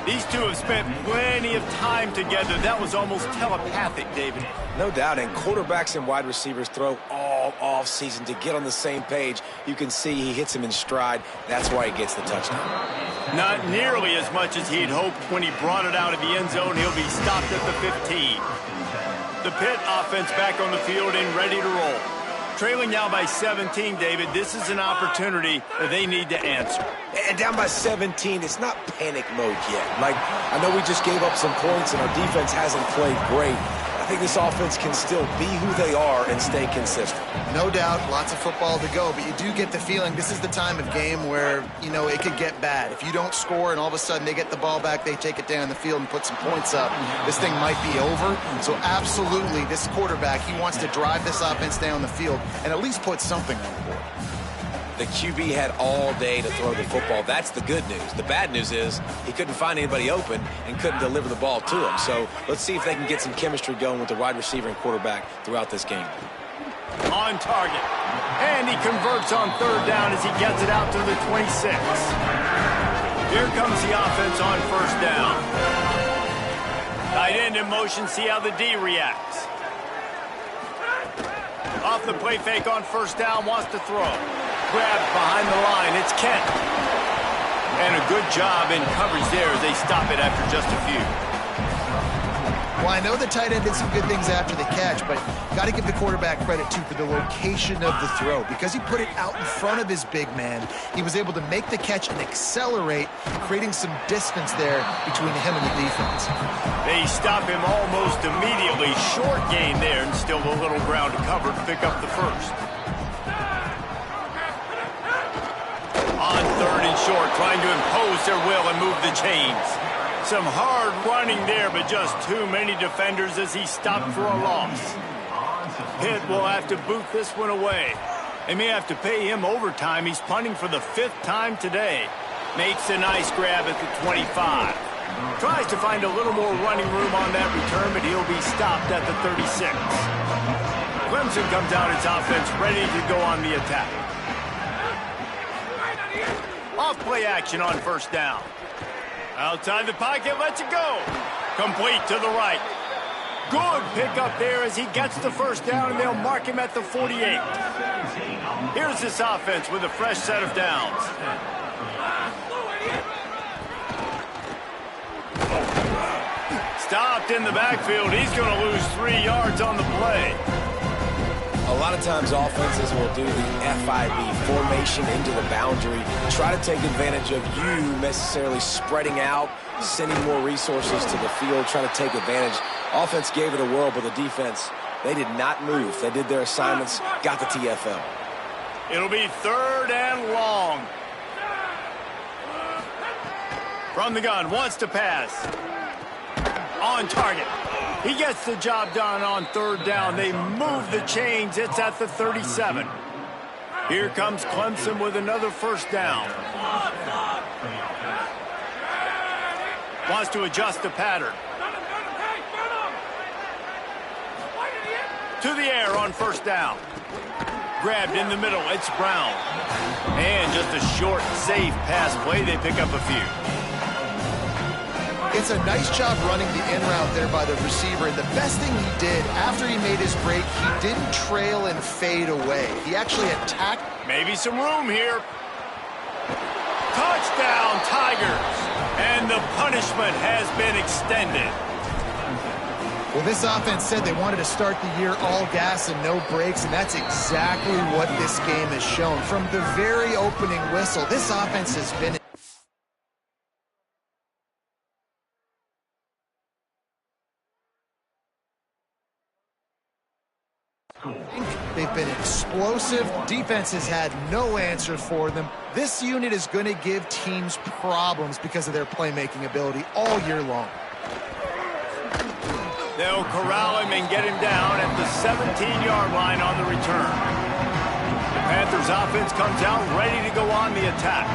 These two have spent plenty of time together. That was almost telepathic, David. No doubt, and quarterbacks and wide receivers throw all off-season to get on the same page. You can see he hits him in stride. That's why he gets the touchdown. Not nearly as much as he'd hoped when he brought it out of the end zone. He'll be stopped at the 15. The Pitt offense back on the field and ready to roll. Trailing now by 17, David. This is an opportunity that they need to answer. And down by 17, it's not panic mode yet. I know we just gave up some points and our defense hasn't played great. I think this offense can still be who they are and stay consistent. No doubt, lots of football to go, but you do get the feeling this is the time of game where, it could get bad. If you don't score and all of a sudden they get the ball back, they take it down the field and put some points up, this thing might be over. So absolutely, this quarterback, he wants to drive this offense down the field and at least put something on the board. The QB had all day to throw the football. That's the good news. The bad news is he couldn't find anybody open and couldn't deliver the ball to him. So let's see if they can get some chemistry going with the wide receiver and quarterback throughout this game. On target. And he converts on third down as he gets it out to the 26. Here comes the offense on first down. Tight end in motion, see how the D reacts. Off the play fake on first down, wants to throw. Grabbed behind the line, it's Kent. And a good job in coverage there as they stop it after just a few. Well, I know the tight end did some good things after the catch, but got to give the quarterback credit, too, for the location of the throw. Because he put it out in front of his big man, he was able to make the catch and accelerate, creating some distance there between him and the defense. They stop him almost immediately. Short gain there, and still a little ground to cover to pick up the first. On third and short, trying to impose their will and move the chains. Some hard running there, but just too many defenders as he stopped for a loss. Pitt will have to boot this one away. They may have to pay him overtime. He's punting for the 5th time today. Makes a nice grab at the 25. Tries to find a little more running room on that return, but he'll be stopped at the 36. Clemson comes out its offense ready to go on the attack. Off play action on first down. Outside the pocket, lets it go. Complete to the right. Good pickup there as he gets the first down, and they'll mark him at the 48. Here's this offense with a fresh set of downs. Stopped in the backfield. He's going to lose 3 yards on the play. A lot of times offenses will do the FIB, formation into the boundary, try to take advantage of you necessarily spreading out, sending more resources to the field, trying to take advantage. Offense gave it a whirl, but the defense, they did not move. They did their assignments, got the TFL. It'll be third and long. From the gun, wants to pass. On target. He gets the job done on third down. They move the chains. It's at the 37. Here comes Clemson with another first down. Wants to adjust the pattern. To the air on first down. Grabbed in the middle. It's Brown. And just a short, safe pass play. They pick up a few. It's a nice job running the in route there by the receiver. And the best thing he did after he made his break, he didn't trail and fade away. He actually attacked. Maybe some room here. Touchdown, Tigers. And the punishment has been extended. Well, this offense said they wanted to start the year all gas and no brakes, and that's exactly what this game has shown. From the very opening whistle, this offense has been... They've been explosive. Defense has had no answer for them. This unit is going to give teams problems because of their playmaking ability all year long. They'll corral him and get him down at the 17-yard line on the return. The Panthers offense comes out ready to go on the attack.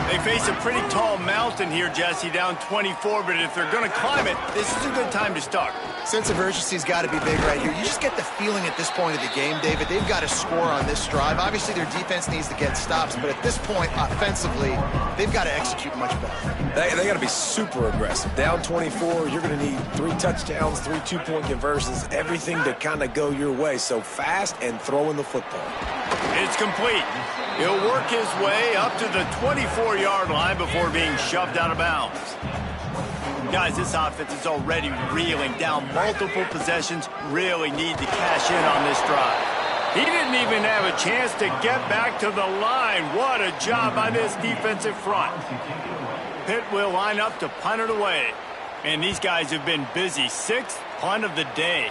They face a pretty tall mountain here, Jesse, down 24, but if they're going to climb it, this is a good time to start. Sense of urgency's got to be big right here. You just get the feeling at this point of the game, David, they've got to score on this drive. Obviously, their defense needs to get stops, but at this point, offensively, they've got to execute much better. They got to be super aggressive. Down 24, you're going to need 3 touchdowns, 3 two-point conversions, everything to kind of go your way. So fast and throwing the football. It's complete. He'll work his way up to the 24-yard line before being shoved out of bounds. Guys, this offense is already reeling down multiple possessions. Really need to cash in on this drive. He didn't even have a chance to get back to the line. What a job by this defensive front. Pitt will line up to punt it away. And these guys have been busy. 6th punt of the day.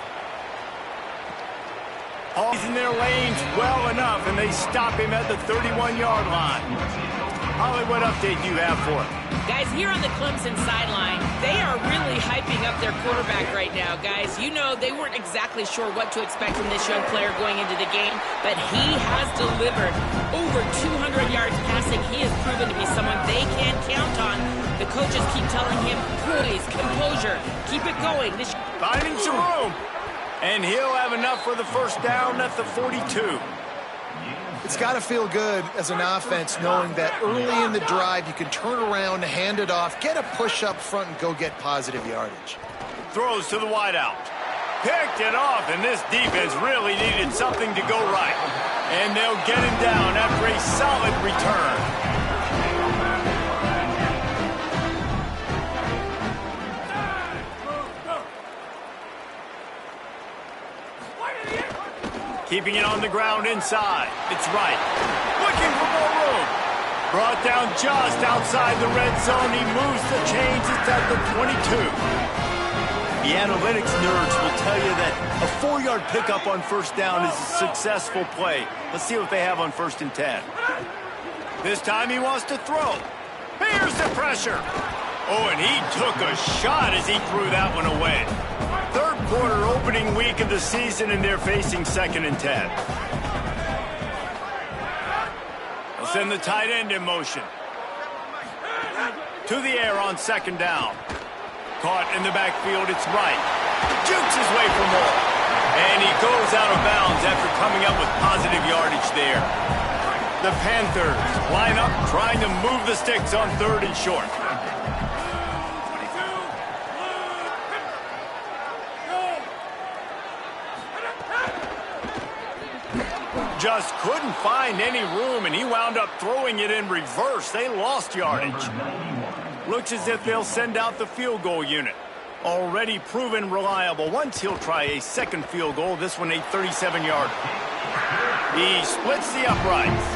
He's in their lanes well enough, and they stop him at the 31-yard line. what update do you have for him? Guys, here on the Clemson sideline, they are really hyping up their quarterback right now, guys. You know, they weren't exactly sure what to expect from this young player going into the game, but he has delivered over 200 yards passing. He has proven to be someone they can count on. The coaches keep telling him, poise, composure, keep it going. Finding some room, and he'll have enough for the first down at the 42. It's got to feel good as an offense knowing that early in the drive you can turn around, hand it off, get a push up front, and go get positive yardage. Throws to the wideout. Picked it off, and this defense really needed something to go right. And they'll get him down after a solid return. Keeping it on the ground inside. It's right. Looking for more room. Brought down just outside the red zone. He moves the chains. It's at the 22. The analytics nerds will tell you that a 4-yard pickup on first down is a successful play. Let's see what they have on 1st and 10. This time he wants to throw. Here's the pressure. Oh, and he took a shot as he threw that one away. Third quarter opening week of the season, and they're facing 2nd and 10. They'll send the tight end in motion. To the air on 2nd down. Caught in the backfield, it's right. Jukes his way for more. And he goes out of bounds after coming up with positive yardage there. The Panthers line up trying to move the sticks on 3rd and short. Just couldn't find any room, and he wound up throwing it in reverse. They lost yardage. Looks as if they'll send out the field goal unit. Already proven reliable. Once he'll try a 2nd field goal, this one a 37-yarder. He splits the uprights.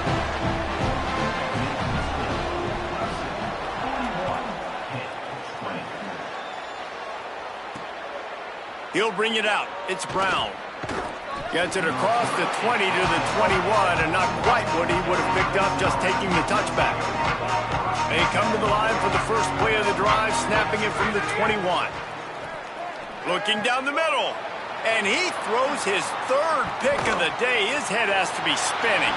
He'll bring it out. It's Brown. Gets it across the 20 to the 21, and not quite what he would have picked up just taking the touchback. They come to the line for the first play of the drive, snapping it from the 21. Looking down the middle, and he throws his 3rd pick of the day. His head has to be spinning.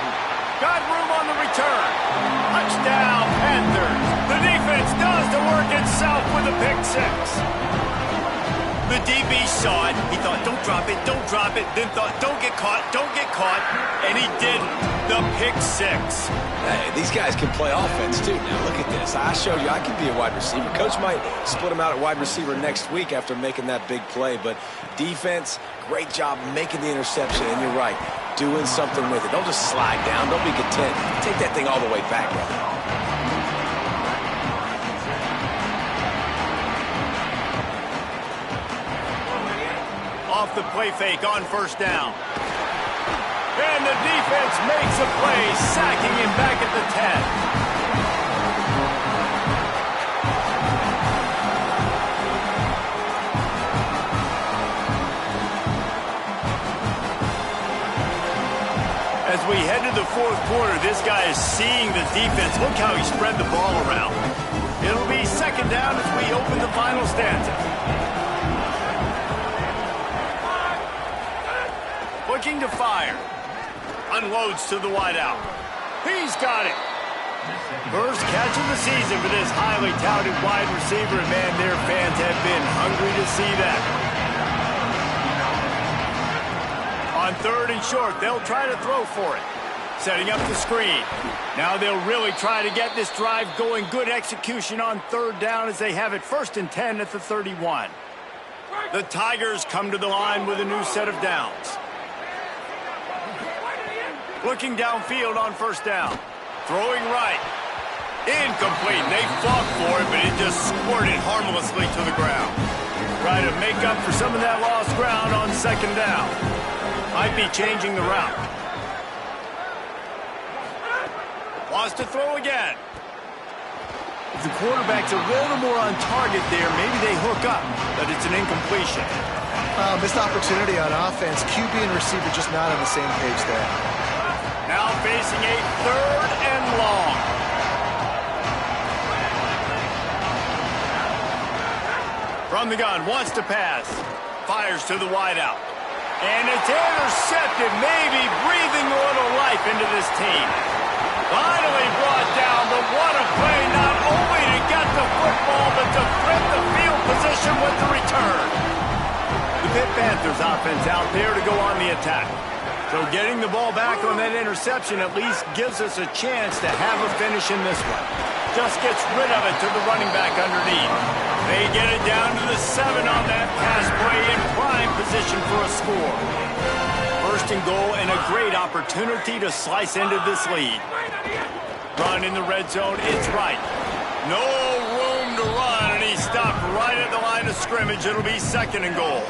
Got room on the return. Touchdown, Panthers. The defense does the work itself with a pick 6. The DB saw it. He thought, don't drop it, then thought, don't get caught, and he did the pick 6. Hey, these guys can play offense, too. Now, look at this. I showed you I can be a wide receiver. Coach might split him out at wide receiver next week after making that big play, but defense, great job making the interception, and you're right, doing something with it. Don't just slide down. Don't be content. Take that thing all the way back, brother. Off the play fake on 1st down. And the defense makes a play, sacking him back at the 10. As we head to the 4th quarter, this guy is seeing the defense. Look how he spread the ball around. It'll be 2nd down as we open the final stanza. Looking to fire. Unloads to the wideout. He's got it. First catch of the season for this highly touted wide receiver, and man, their fans have been hungry to see that. On 3rd and short, they'll try to throw for it. Setting up the screen. Now they'll really try to get this drive going. Good execution on 3rd down as they have it 1st and 10 at the 31. The Tigers come to the line with a new set of downs. Looking downfield on 1st down. Throwing right. Incomplete. They fought for it, but it just squirted harmlessly to the ground. Try to make up for some of that lost ground on 2nd down. Might be changing the route. Wants to throw again. If the quarterback's a little more on target there, maybe they hook up, but it's an incompletion. Missed opportunity on offense. QB and receiver just not on the same page there. Now facing a 3rd and long. From the gun, wants to pass. Fires to the wideout. And it's intercepted, maybe breathing a little life into this team. Finally brought down, but what a play, not only to get the football, but to flip the field position with the return. The Pitt Panthers offense out there to go on the attack. So getting the ball back on that interception at least gives us a chance to have a finish in this one. Just gets rid of it to the running back underneath. They get it down to the 7 on that pass play in prime position for a score. First and goal and a great opportunity to slice into this lead. Run in the red zone, it's right. No room to run, and he stopped right at the line of scrimmage. It'll be second and goal.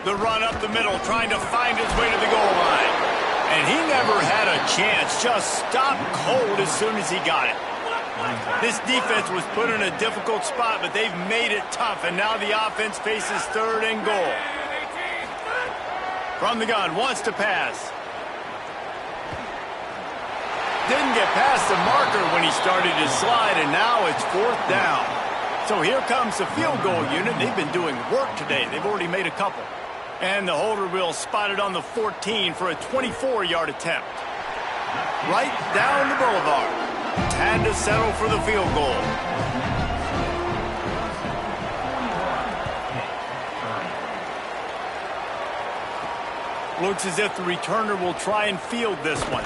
The run up the middle, trying to find his way to the goal line. And he never had a chance, just stopped cold as soon as he got it. This defense was put in a difficult spot, but they've made it tough, and now the offense faces third and goal. From the gun, wants to pass. Didn't get past the marker when he started to slide, and now it's fourth down. So here comes the field goal unit. They've been doing work today. They've already made a couple. And the holder will spot it on the 14 for a 24-yard attempt. Right down the boulevard. Had to settle for the field goal. Looks as if the returner will try and field this one.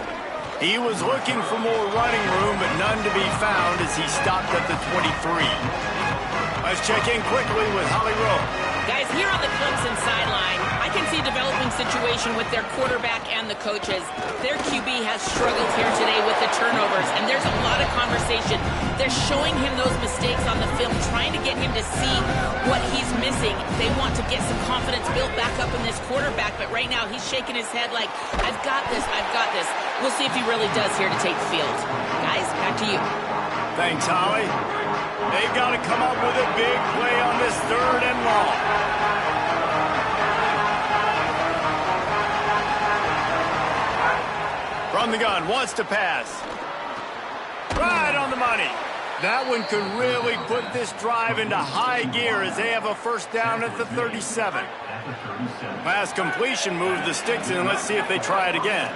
He was looking for more running room, but none to be found as he stopped at the 23. Let's check in quickly with Holly Rowe. Guys, here on the Clemson sideline, I can see a developing situation with their quarterback and the coaches. Their QB has struggled here today with the turnovers, and there's a lot of conversation. They're showing him those mistakes on the film, trying to get him to see what he's missing. They want to get some confidence built back up in this quarterback, but right now he's shaking his head like, I've got this, I've got this. We'll see if he really does here to take the field. Guys, back to you. Thanks, Holly. They've got to come up with a big play on this third and long. From the gun, wants to pass. Right on the money. That one could really put this drive into high gear as they have a first down at the 37. Pass completion moves the sticks in. Let's see if they try it again.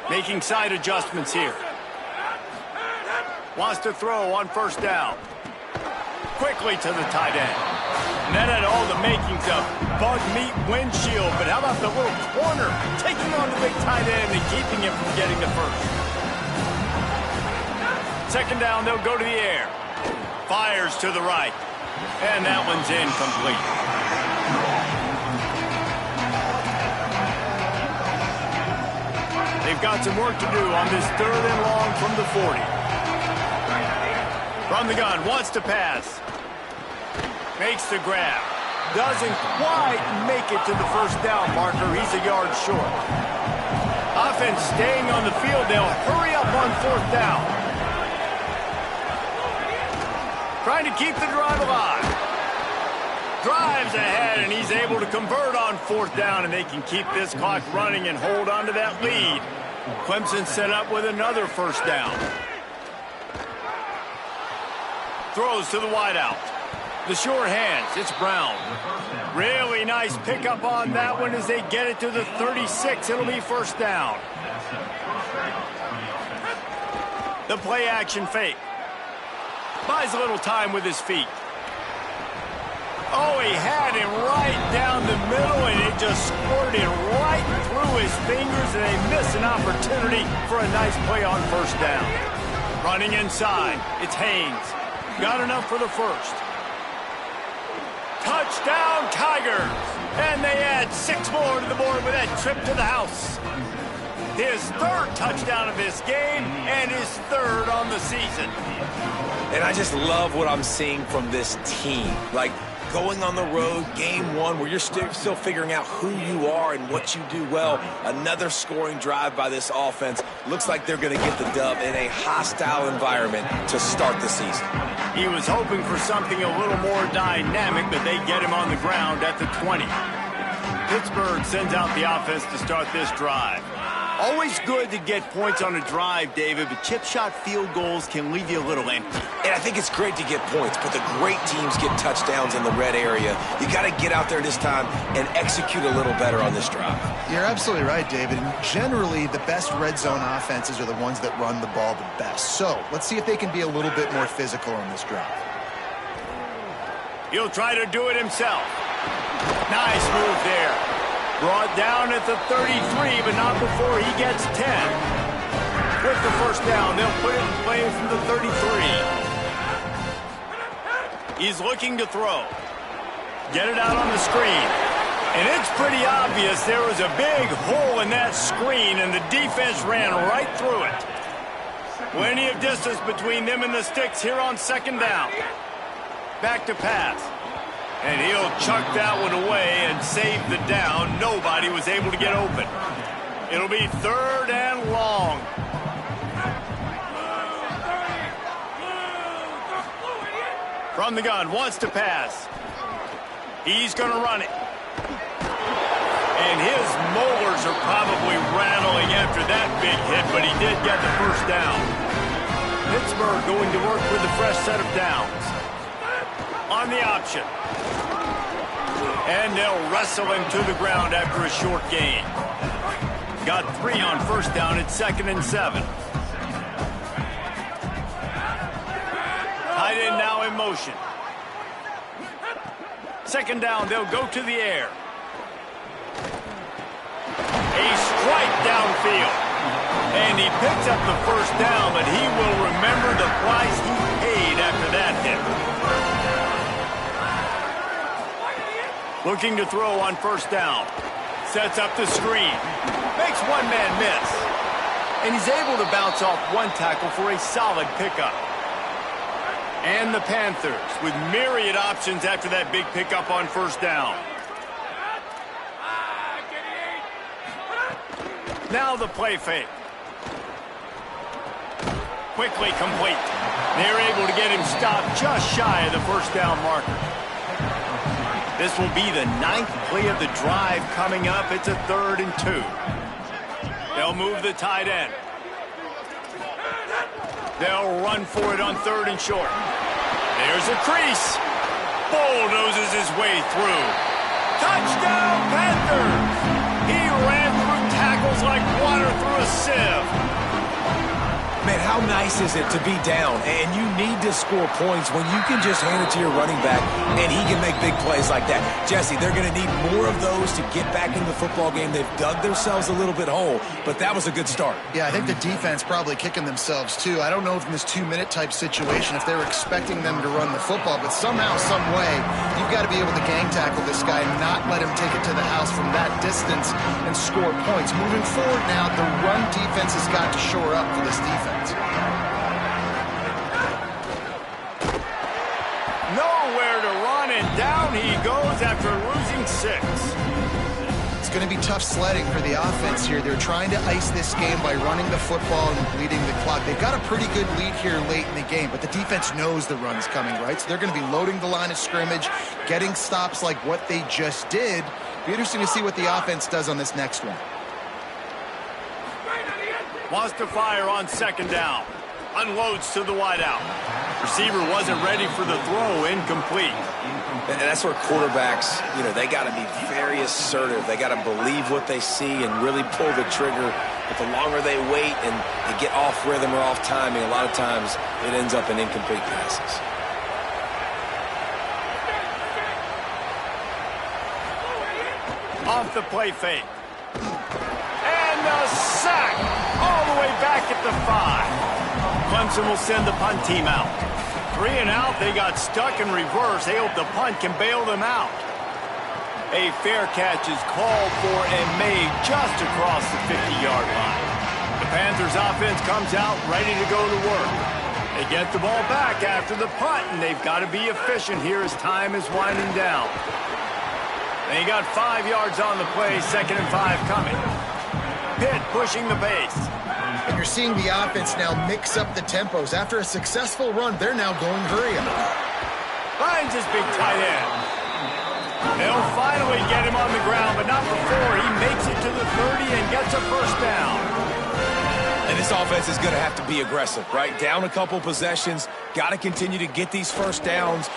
Making side adjustments here. Wants to throw on first down. Quickly to the tight end. And that had all the makings of bug meat windshield, but how about the little corner taking on the big tight end and keeping him from getting the first? Second down, they'll go to the air. Fires to the right. And that one's incomplete. They've got some work to do on this third and long from the 40. From the gun, wants to pass. Makes the grab. Doesn't quite make it to the first down marker. He's a yard short. Offense staying on the field. They'll hurry up on fourth down. Trying to keep the drive alive. Drives ahead, and he's able to convert on fourth down, and they can keep this clock running and hold on to that lead. Clemson set up with another first down. Throws to the wideout. The sure hands, it's Brown. Really nice pickup on that one as they get it to the 36. It'll be first down. The play action fake. Buys a little time with his feet. Oh, he had him right down the middle, and it just squirted right through his fingers, and they miss an opportunity for a nice play on first down. Running inside, it's Haynes. Got enough for the first. Touchdown, Tigers! And they add 6 more to the board with that trip to the house. His third touchdown of this game, and his third on the season. And I just love what I'm seeing from this team. Like, going on the road, game one, where you're still figuring out who you are and what you do well. Another scoring drive by this offense. Looks like they're going to get the dub in a hostile environment to start the season. He was hoping for something a little more dynamic, but they get him on the ground at the 20. Pittsburgh sends out the offense to start this drive. Always good to get points on a drive, David, but chip shot field goals can leave you a little empty. And I think it's great to get points, but the great teams get touchdowns in the red area. You got to get out there this time and execute a little better on this drive. You're absolutely right, David. And generally, the best red zone offenses are the ones that run the ball the best. So let's see if they can be a little bit more physical on this drive. He'll try to do it himself. Nice move there. Brought down at the 33, but not before he gets 10. With the first down, they'll put it in play from the 33. He's looking to throw. Get it out on the screen. And it's pretty obvious there was a big hole in that screen, and the defense ran right through it. Plenty of distance between them and the sticks here on second down. Back to pass. And he'll chuck that one away and save the down. Nobody was able to get open. It'll be third and long. From the gun, wants to pass. He's going to run it. And his molars are probably rattling after that big hit, but he did get the first down. Pittsburgh going to work with a fresh set of downs. On the option. And they'll wrestle him to the ground after a short gain. Got 3 on first down at 2nd and 7. Tight end now in motion. Second down, they'll go to the air. A strike downfield. And he picks up the first down, but he will remember the price he paid after that hit. Looking to throw on first down. Sets up the screen. Makes one man miss. And he's able to bounce off one tackle for a solid pickup. And the Panthers with myriad options after that big pickup on first down. Now the play fake. Quickly complete. They're able to get him stopped just shy of the first down marker. This will be the 9th play of the drive coming up. It's a 3rd and 2. They'll move the tight end. They'll run for it on 3rd and short. There's a crease. Bulldozes his way through. Touchdown, Panthers! He ran through tackles like water through a sieve. Man, how nice is it to be down, and you need to score points when you can just hand it to your running back, and he can make big plays like that. Jesse, they're going to need more of those to get back into the football game. They've dug themselves a little bit whole, but that was a good start. Yeah, I think the defense probably kicking themselves, too. I don't know if in this 2-minute type situation if they were expecting them to run the football, but somehow, some way, you've got to be able to gang tackle this guy and not let him take it to the house from that distance and score points. Moving forward now, the run defense has got to shore up for this defense. Nowhere to run, and down he goes after losing 6. It's going to be tough sledding for the offense here. They're trying to ice this game by running the football and bleeding the clock. They've got a pretty good lead here late in the game, but the defense knows the run's coming, right? So they're going to be loading the line of scrimmage, getting stops like what they just did. Be interesting to see what the offense does on this next one. Wants to fire on second down. Unloads to the wideout. Receiver wasn't ready for the throw. Incomplete. And that's where quarterbacks, they got to be very assertive. They got to believe what they see and really pull the trigger. But the longer they wait and they get off rhythm or off timing, a lot of times it ends up in incomplete passes. Off the play fake. And a sack. All the way back at the 5. Clemson will send the punt team out. 3 and out. They got stuck in reverse. They hope the punt can bail them out. A fair catch is called for and made just across the 50-yard line. The Panthers offense comes out ready to go to work. They get the ball back after the punt, and they've got to be efficient here as time is winding down. They got 5 yards on the play, 2nd and 5 coming. Pitt pushing the pace. And you're seeing the offense now mix up the tempos. After a successful run, they're now going hurry up. Finds his big tight end. They'll finally eventually get him on the ground, but not before he makes it to the 30 and gets a first down. And this offense is going to have to be aggressive, right? Down a couple possessions, got to continue to get these first downs.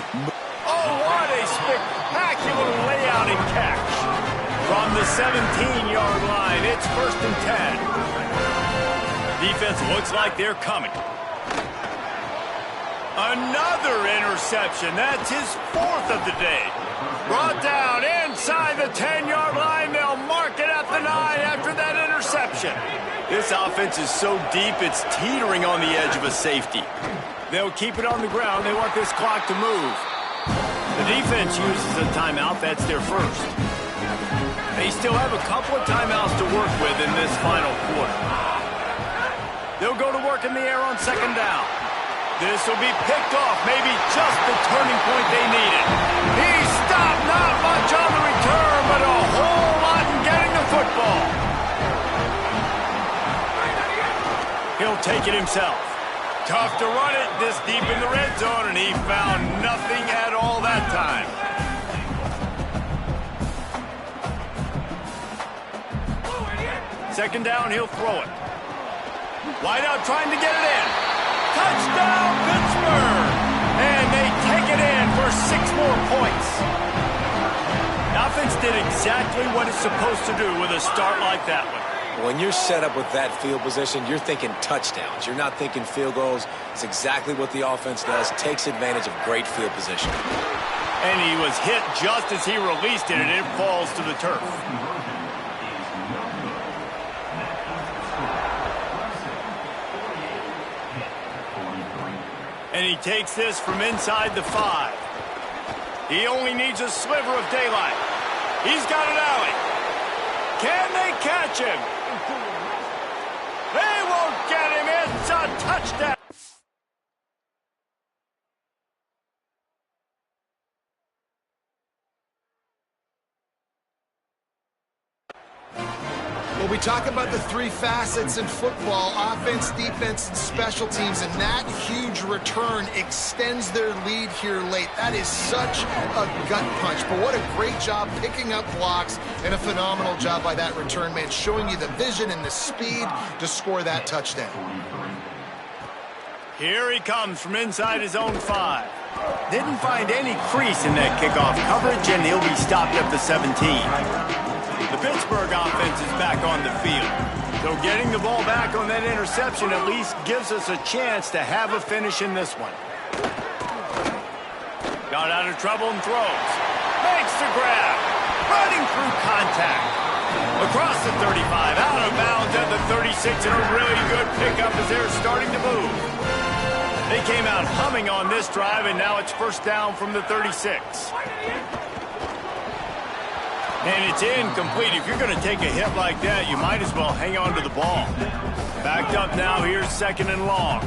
Oh, what a spectacular layout and catch. From the 17-yard line, it's 1st and 10. Defense looks like they're coming. Another interception. That's his 4th of the day. Brought down inside the 10-yard line. They'll mark it at the 9 after that interception. This offense is so deep, it's teetering on the edge of a safety. They'll keep it on the ground. They want this clock to move. The defense uses a timeout. That's their first. They still have a couple of timeouts to work with in this final quarter. They'll go to work in the air on 2nd down. This will be picked off, maybe just the turning point they needed. He stopped, not much on the return, but a whole lot in getting the football. He'll take it himself. Tough to run it this deep in the red zone, and he found nothing at all that time. Second down, he'll throw it. Wide out trying to get it in. Touchdown, Pittsburgh! And they take it in for 6 more points. The offense did exactly what it's supposed to do with a start like that one. When you're set up with that field position, you're thinking touchdowns. You're not thinking field goals. It's exactly what the offense does. Takes advantage of great field position. And he was hit just as he released it, and it falls to the turf. And he takes this from inside the 5. He only needs a sliver of daylight. He's got an alley. Can they catch him? They won't get him. It's a touchdown. Well, we talk about the 3 facets in football: offense, defense, and special teams, and that huge return extends their lead here late. That is such a gut punch, but what a great job picking up blocks, and a phenomenal job by that return man, showing you the vision and the speed to score that touchdown. Here he comes from inside his own 5. Didn't find any crease in that kickoff coverage, and he'll be stopped at the 17. The Pittsburgh offense is back on the field. So getting the ball back on that interception at least gives us a chance to have a finish in this one. Got out of trouble and throws. Makes the grab. Running through contact. Across the 35, out of bounds at the 36, and a really good pickup as they're starting to move. They came out humming on this drive, and now it's 1st down from the 36. And it's incomplete. If you're going to take a hit like that, you might as well hang on to the ball. Backed up now. Here's 2nd and long.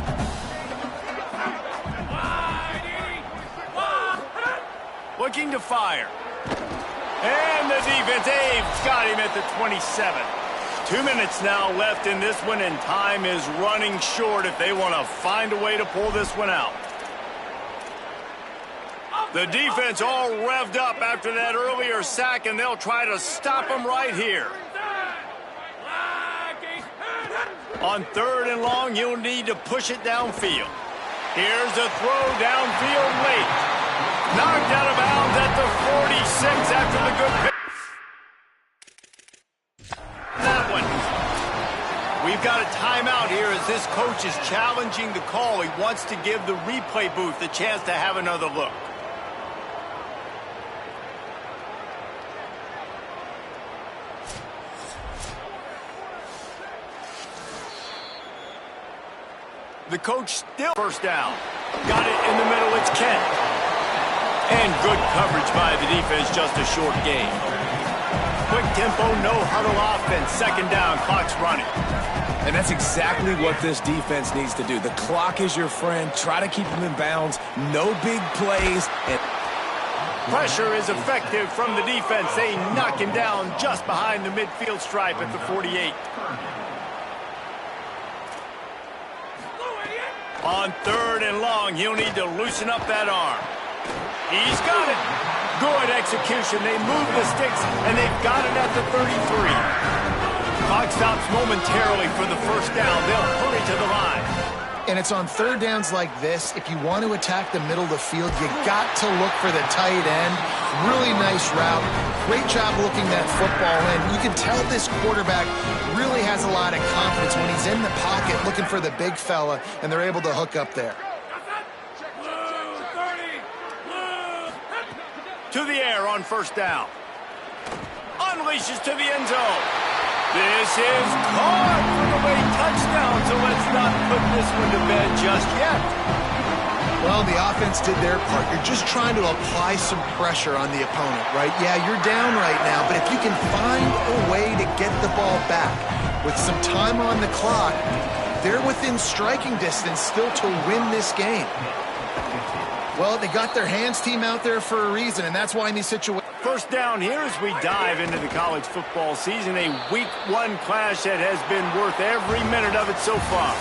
Looking to fire. And the defense, Abe's got him at the 27. 2 minutes now left in this one, and time is running short if they want to find a way to pull this one out. The defense all revved up after that earlier sack, and they'll try to stop them right here. On 3rd and long, you'll need to push it downfield. Here's a throw downfield late. Knocked out of bounds at the 46 after the good pick. That one. We've got a timeout here as this coach is challenging the call. He wants to give the replay booth a chance to have another look. The coach still 1st down. Got it in the middle. It's Kent. And good coverage by the defense, just a short gain. Quick tempo, no huddle offense. 2nd down, clock's running. And that's exactly what this defense needs to do. The clock is your friend. Try to keep them in bounds. No big plays. And pressure is effective from the defense. They knock him down just behind the midfield stripe at the 48. On 3rd and long, he'll need to loosen up that arm. He's got it. Good execution. They move the sticks, and they've got it at the 33. Clock stops momentarily for the first down. They'll hurry to the line. And it's on third downs like this. If you want to attack the middle of the field, you got to look for the tight end. Really nice route. Great job looking that football in. You can tell this quarterback really has a lot of confidence when he's in the pocket looking for the big fella, and they're able to hook up there. To the air on first down. Unleashes to the end zone. This is caught for the late touchdown, so let's not put this one to bed just yet. Well, the offense did their part. You're just trying to apply some pressure on the opponent, right? Yeah, you're down right now, but if you can find a way to get the ball back with some time on the clock, they're within striking distance still to win this game. Well, they got their hands team out there for a reason, and that's why in these situations. First down here as we dive into the college football season. A week 1 clash that has been worth every minute of it so far.